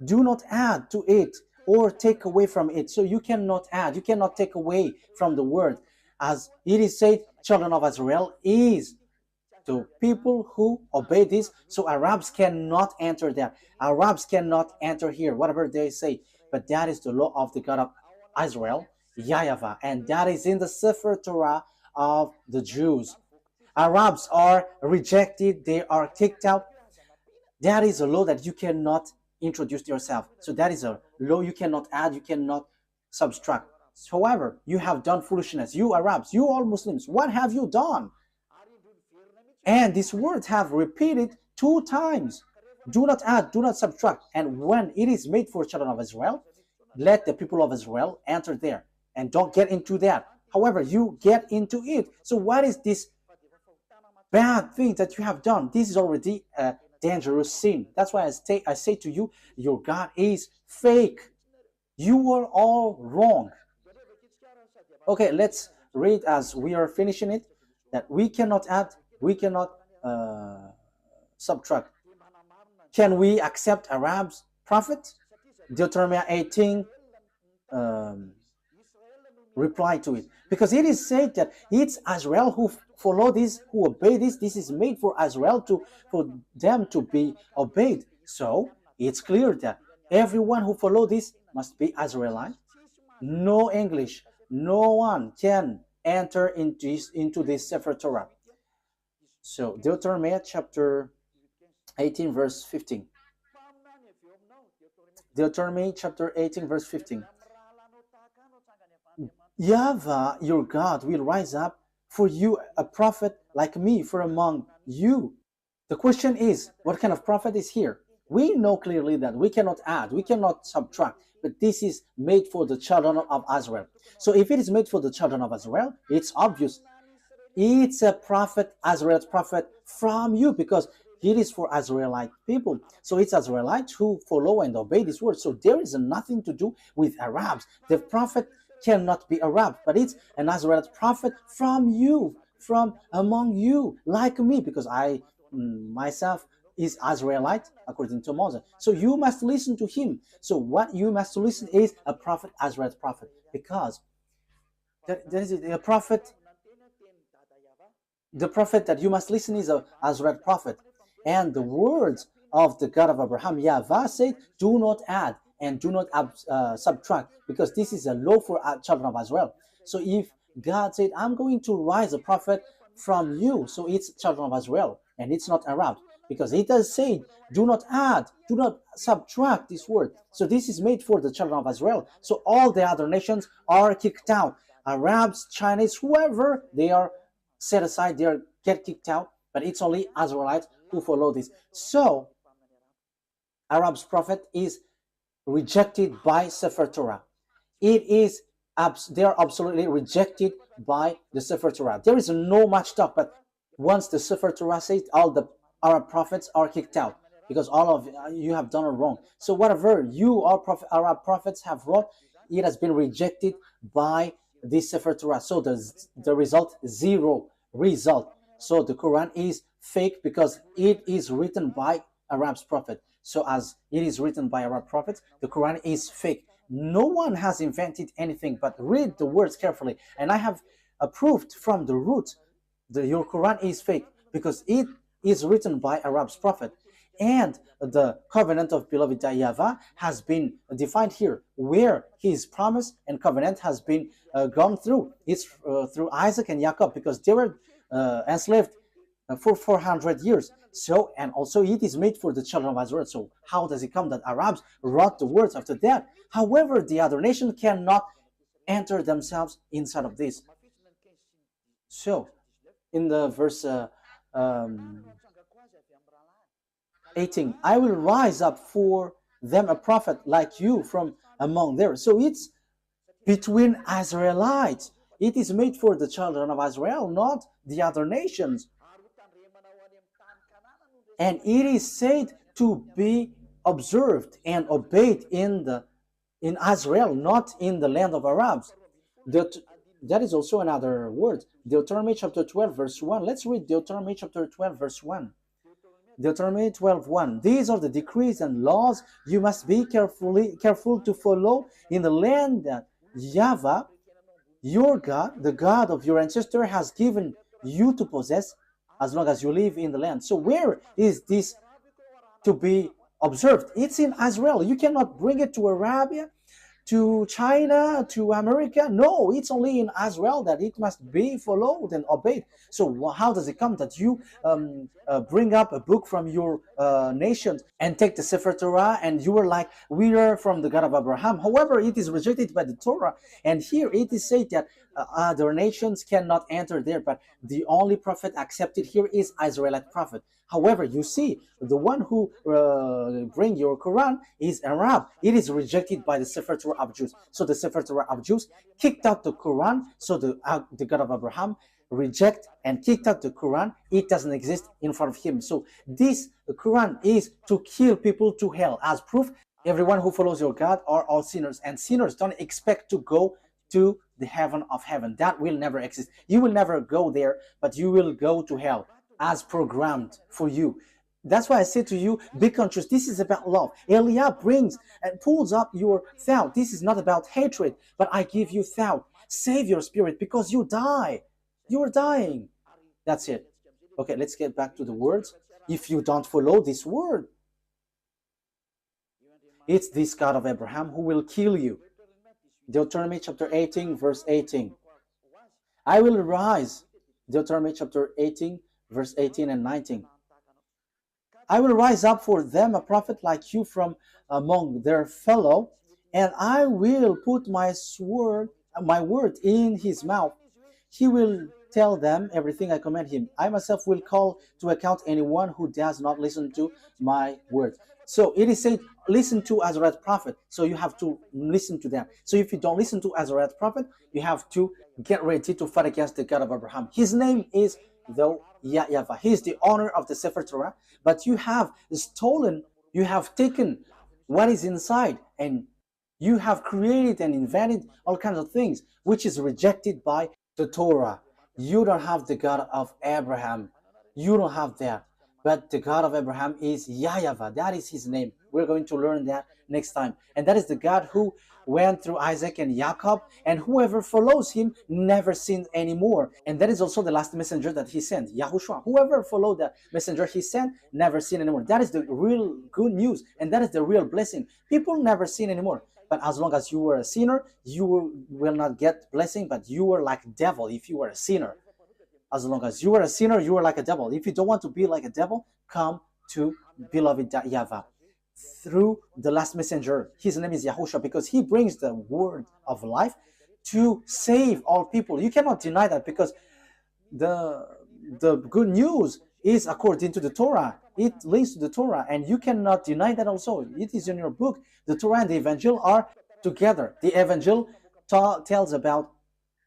Do not add to it or take away from it. So you cannot add, you cannot take away from the word. As it is said, children of Israel is to people who obey this. So Arabs cannot enter that. Arabs cannot enter here, whatever they say. But that is the law of the God of Israel, YAHVAH, and that is in the Sefer Torah of the Jews. Arabs are rejected, they are kicked out. That is a law that you cannot introduce yourself. So that is a law you cannot add, you cannot subtract. However, you have done foolishness. You Arabs, you all Muslims, what have you done? And these words have repeated 2 times. Do not add, do not subtract. And when it is made for children of Israel, let the people of Israel enter there. And don't get into that. However, you get into it. So what is this bad thing that you have done? This is already a dangerous sin. That's why I say to you, your God is fake. You are all wrong. Okay, let's read as we are finishing it, that we cannot add, we cannot subtract. Can we accept Arabs prophet? Deuteronomy 18 reply to it, because it is said that it's Israel who follow this, who obey this. This is made for Israel for them to be obeyed. So it's clear that everyone who follow this must be Israelite. No English, no one can enter into this Sefer Torah. So Deuteronomy chapter 18 verse 15. Deuteronomy chapter 18 verse 15. YAHVAH your God will rise up for you a prophet like me from among you. The question is, what kind of prophet is here? We know clearly that we cannot add, we cannot subtract, but this is made for the children of Israel. So if it is made for the children of Israel, it's obvious. It's a prophet, Israelite prophet from you, because it is for Israelite people. So it's Israelites who follow and obey this word. So there is nothing to do with Arabs. The prophet cannot be Arab, but it's an Israelite prophet from you, from among you, like me, because I myself is Israelite according to Moses. So you must listen to him. So what you must listen is a prophet, Israelite prophet, because there is a prophet. The prophet that you must listen is a Israelite prophet, and the words of the God of Abraham, YAHVAH, said, "Do not add and do not subtract, because this is a law for children of Israel." So if God said, "I'm going to rise a prophet from you," so it's children of Israel, and it's not Arab, because it does say, "Do not add, do not subtract this word." So this is made for the children of Israel. So all the other nations are kicked out. Arabs, Chinese, whoever, they are set aside, they get kicked out, but it's only Israelites who follow this. So Arab's prophet is rejected by Sefer Torah. It is they are absolutely rejected by the Sefer Torah. There is no much talk, but once the Sefer Torah says, all the Arab prophets are kicked out, because all of you have done it wrong. So whatever you Arab prophets have wrought, it has been rejected by this Sefer Torah. So the result, zero result. So the Quran is fake because it is written by Arab's prophet. So as it is written by Arab prophets, the Quran is fake. No one has invented anything, but read the words carefully. And I have proved from the root that your Quran is fake, because it is written by Arab's prophet. And the covenant of beloved YAHVAH has been defined here, where his promise and covenant has been gone through. It's through Isaac and Jacob, because they were enslaved for 400 years. So, and also it is made for the children of Israel. So how does it come that Arabs wrote the words after that? However, the other nation cannot enter themselves inside of this. So in the verse 18, I will rise up for them a prophet like you from among theirs. So it's between Israelites. It is made for the children of Israel, not the other nations. And it is said to be observed and obeyed in Israel, not in the land of Arabs. That is also another word. Deuteronomy chapter 12, verse 1. Let's read Deuteronomy chapter 12, verse 1. Deuteronomy 12:1. These are the decrees and laws you must be careful to follow in the land that YAHVAH, your God, the God of your ancestor, has given you to possess, as long as you live in the land. So where is this to be observed? It's in Israel. You cannot bring it to Arabia, to China, to America. No, it's only in Israel that it must be followed and obeyed. So how does it come that you bring up a book from your nations and take the Sefer Torah, and you are like, we are from the God of Abraham? However, it is rejected by the Torah, and here it is said that other nations cannot enter there, but the only prophet accepted here is Israelite prophet. However, you see, the one who bring your Quran is Arab. It is rejected by the Sefer Torah of Jews. So the Sefer Torah of Jews kicked out the Quran. So the God of Abraham reject and kicked out the Quran. It doesn't exist in front of him. So this Quran is to kill people to hell. As proof, everyone who follows your God are all sinners, and sinners don't expect to go to the heaven of heaven. That will never exist. You will never go there, but you will go to hell as programmed for you. That's why I say to you, be conscious. This is about love. Eliah brings and pulls up your thought. This is not about hatred, but I give you thought. Save your spirit, because you die. You are dying. That's it. Okay, let's get back to the words. If you don't follow this word, it's this God of Abraham who will kill you. Deuteronomy chapter 18, verse 18. I will rise. Deuteronomy chapter 18, verse 18 and 19. I will rise up for them a prophet like you from among their fellow, and I will put my word in his mouth. He will tell them everything I command him. I myself will call to account anyone who does not listen to my word. So it is said, listen to Azariah prophet. So you have to listen to them. So if you don't listen to Azariah prophet, you have to get ready to fight against the God of Abraham. His name is though YAHVAH. He is the owner of the Sefer Torah, but you have stolen, you have taken what is inside, and You have created and invented all kinds of things, which is rejected by the Torah. You don't have the God of Abraham. You don't have that. But the God of Abraham is YAHVAH. That is his name. We're going to learn that next time. And that is the God who went through Isaac and Jacob, and whoever follows him never sinned anymore. And that is also the last messenger that he sent, YAHOSHUAH. Whoever followed the messenger he sent never sinned anymore. That is the real good news, and that is the real blessing. People never sin anymore. But as long as you were a sinner, you will not get blessing, but you were like a devil if you were a sinner. As long as you were a sinner, you were like a devil. If you don't want to be like a devil, come to beloved YAHVAH through the last messenger. His name is YAHOSHUAH, because he brings the word of life to save all people. You cannot deny that, because the good news is according to the Torah. It links to the Torah, and you cannot deny that also. It is in your book. The Torah and the Evangel are together. The Evangel tells about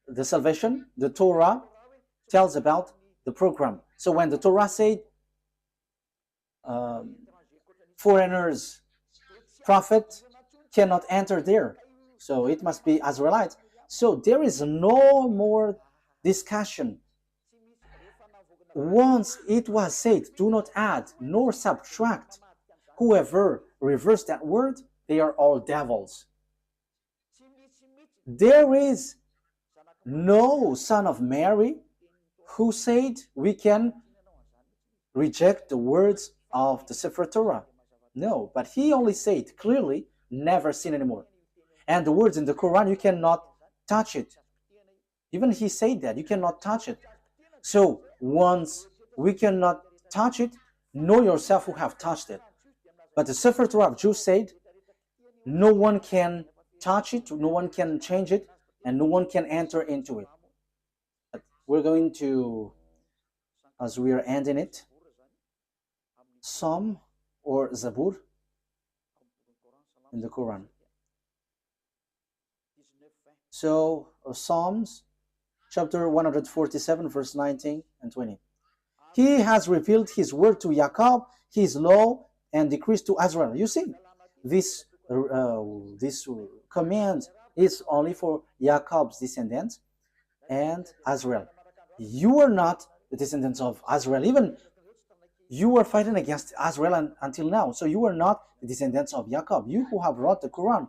the salvation. The Torah tells about the program. So when the Torah said foreigners, prophet cannot enter there, so it must be Israelites. So there is no more discussion. Once it was said, do not add nor subtract. Whoever reversed that word, they are all devils. There is no son of Mary who said we can reject the words of the Sefer Torah. No, but he only said clearly, never sin anymore. And the words in the Quran, you cannot touch it. Even he said that, you cannot touch it. So once we cannot touch it, know yourself who have touched it. But the Sefer Torah of Jews said, no one can touch it, no one can change it, and no one can enter into it. But we're going to, as we are ending it, Psalm or Zabur in the Quran. So Psalms chapter 147 verse 19 and 20. He has revealed his word to Jacob, his law and decrees to Israel. You see, this command is only for Jacob's descendants and Israel. You are not the descendants of Israel. Even you were fighting against Israel until now. So you are not the descendants of Jacob. You who have wrote the Quran.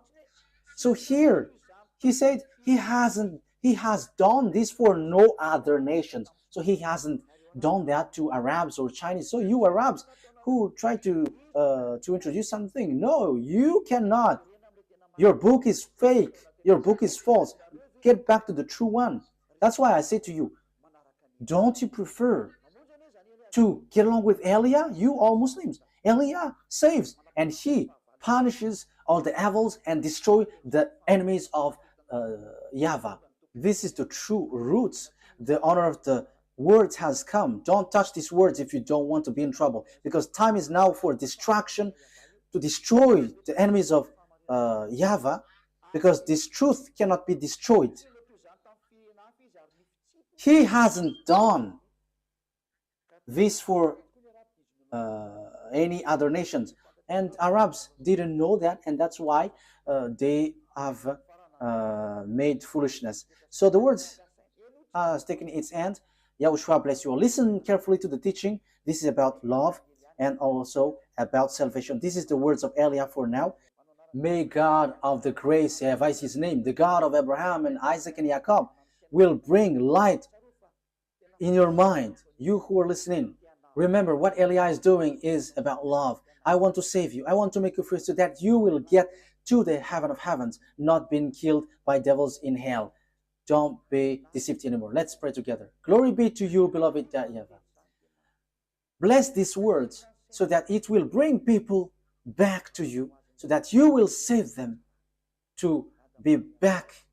So here, he said he has done this for no other nations. So he hasn't done that to Arabs or Chinese. So you Arabs who try to introduce something, no, you cannot. Your book is fake. Your book is false. Get back to the true one. That's why I say to you, don't you prefer to get along with Elia? You all Muslims. Elia saves, and he punishes all the evils and destroy the enemies of YAHVAH. This is the true roots. The honor of the words has come. Don't touch these words if you don't want to be in trouble, because time is now for distraction, to destroy the enemies of YAHVAH, because this truth cannot be destroyed. He hasn't done this for any other nations, and Arabs didn't know that, and that's why they have made foolishness. So the words has taken its end. YAHOSHUAH bless you all. Listen carefully to the teaching. This is about love and also about salvation. This is the words of Elia for now. May God of the grace, YAHVAH is his name, the God of Abraham and Isaac and Jacob, will bring light in your mind. You who are listening, remember what Elia is doing is about love. I want to save you. I want to make you free so that you will get to the heaven of heavens, not being killed by devils in hell. Don't be deceived anymore. Let's pray together. Glory be to you, beloved YAHVAH. Bless these words so that it will bring people back to you, so that you will save them to be back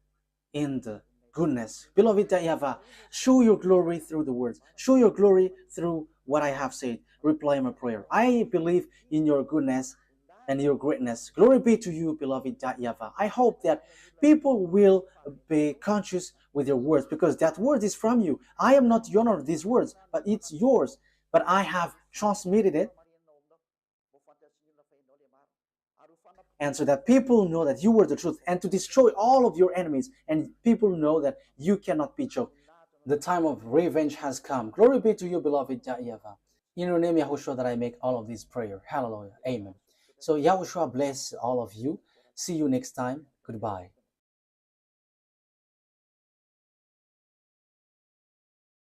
in the goodness. Beloved YAHVAH, show your glory through the words. Show your glory through what I have said. Reply my prayer. I believe in your goodness and your greatness. Glory be to you, beloved YAHVAH. I hope that people will be conscious with your words, because that word is from you. I am not the owner of these words, but it's yours. But I have transmitted it, and so that people know that you were the truth, and to destroy all of your enemies, and people know that you cannot be choked. The time of revenge has come. Glory be to you, beloved YAHVAH. In your name, Yahushua, that I make all of these prayer. Hallelujah. Amen. So Yahushua bless all of you. See you next time. Goodbye.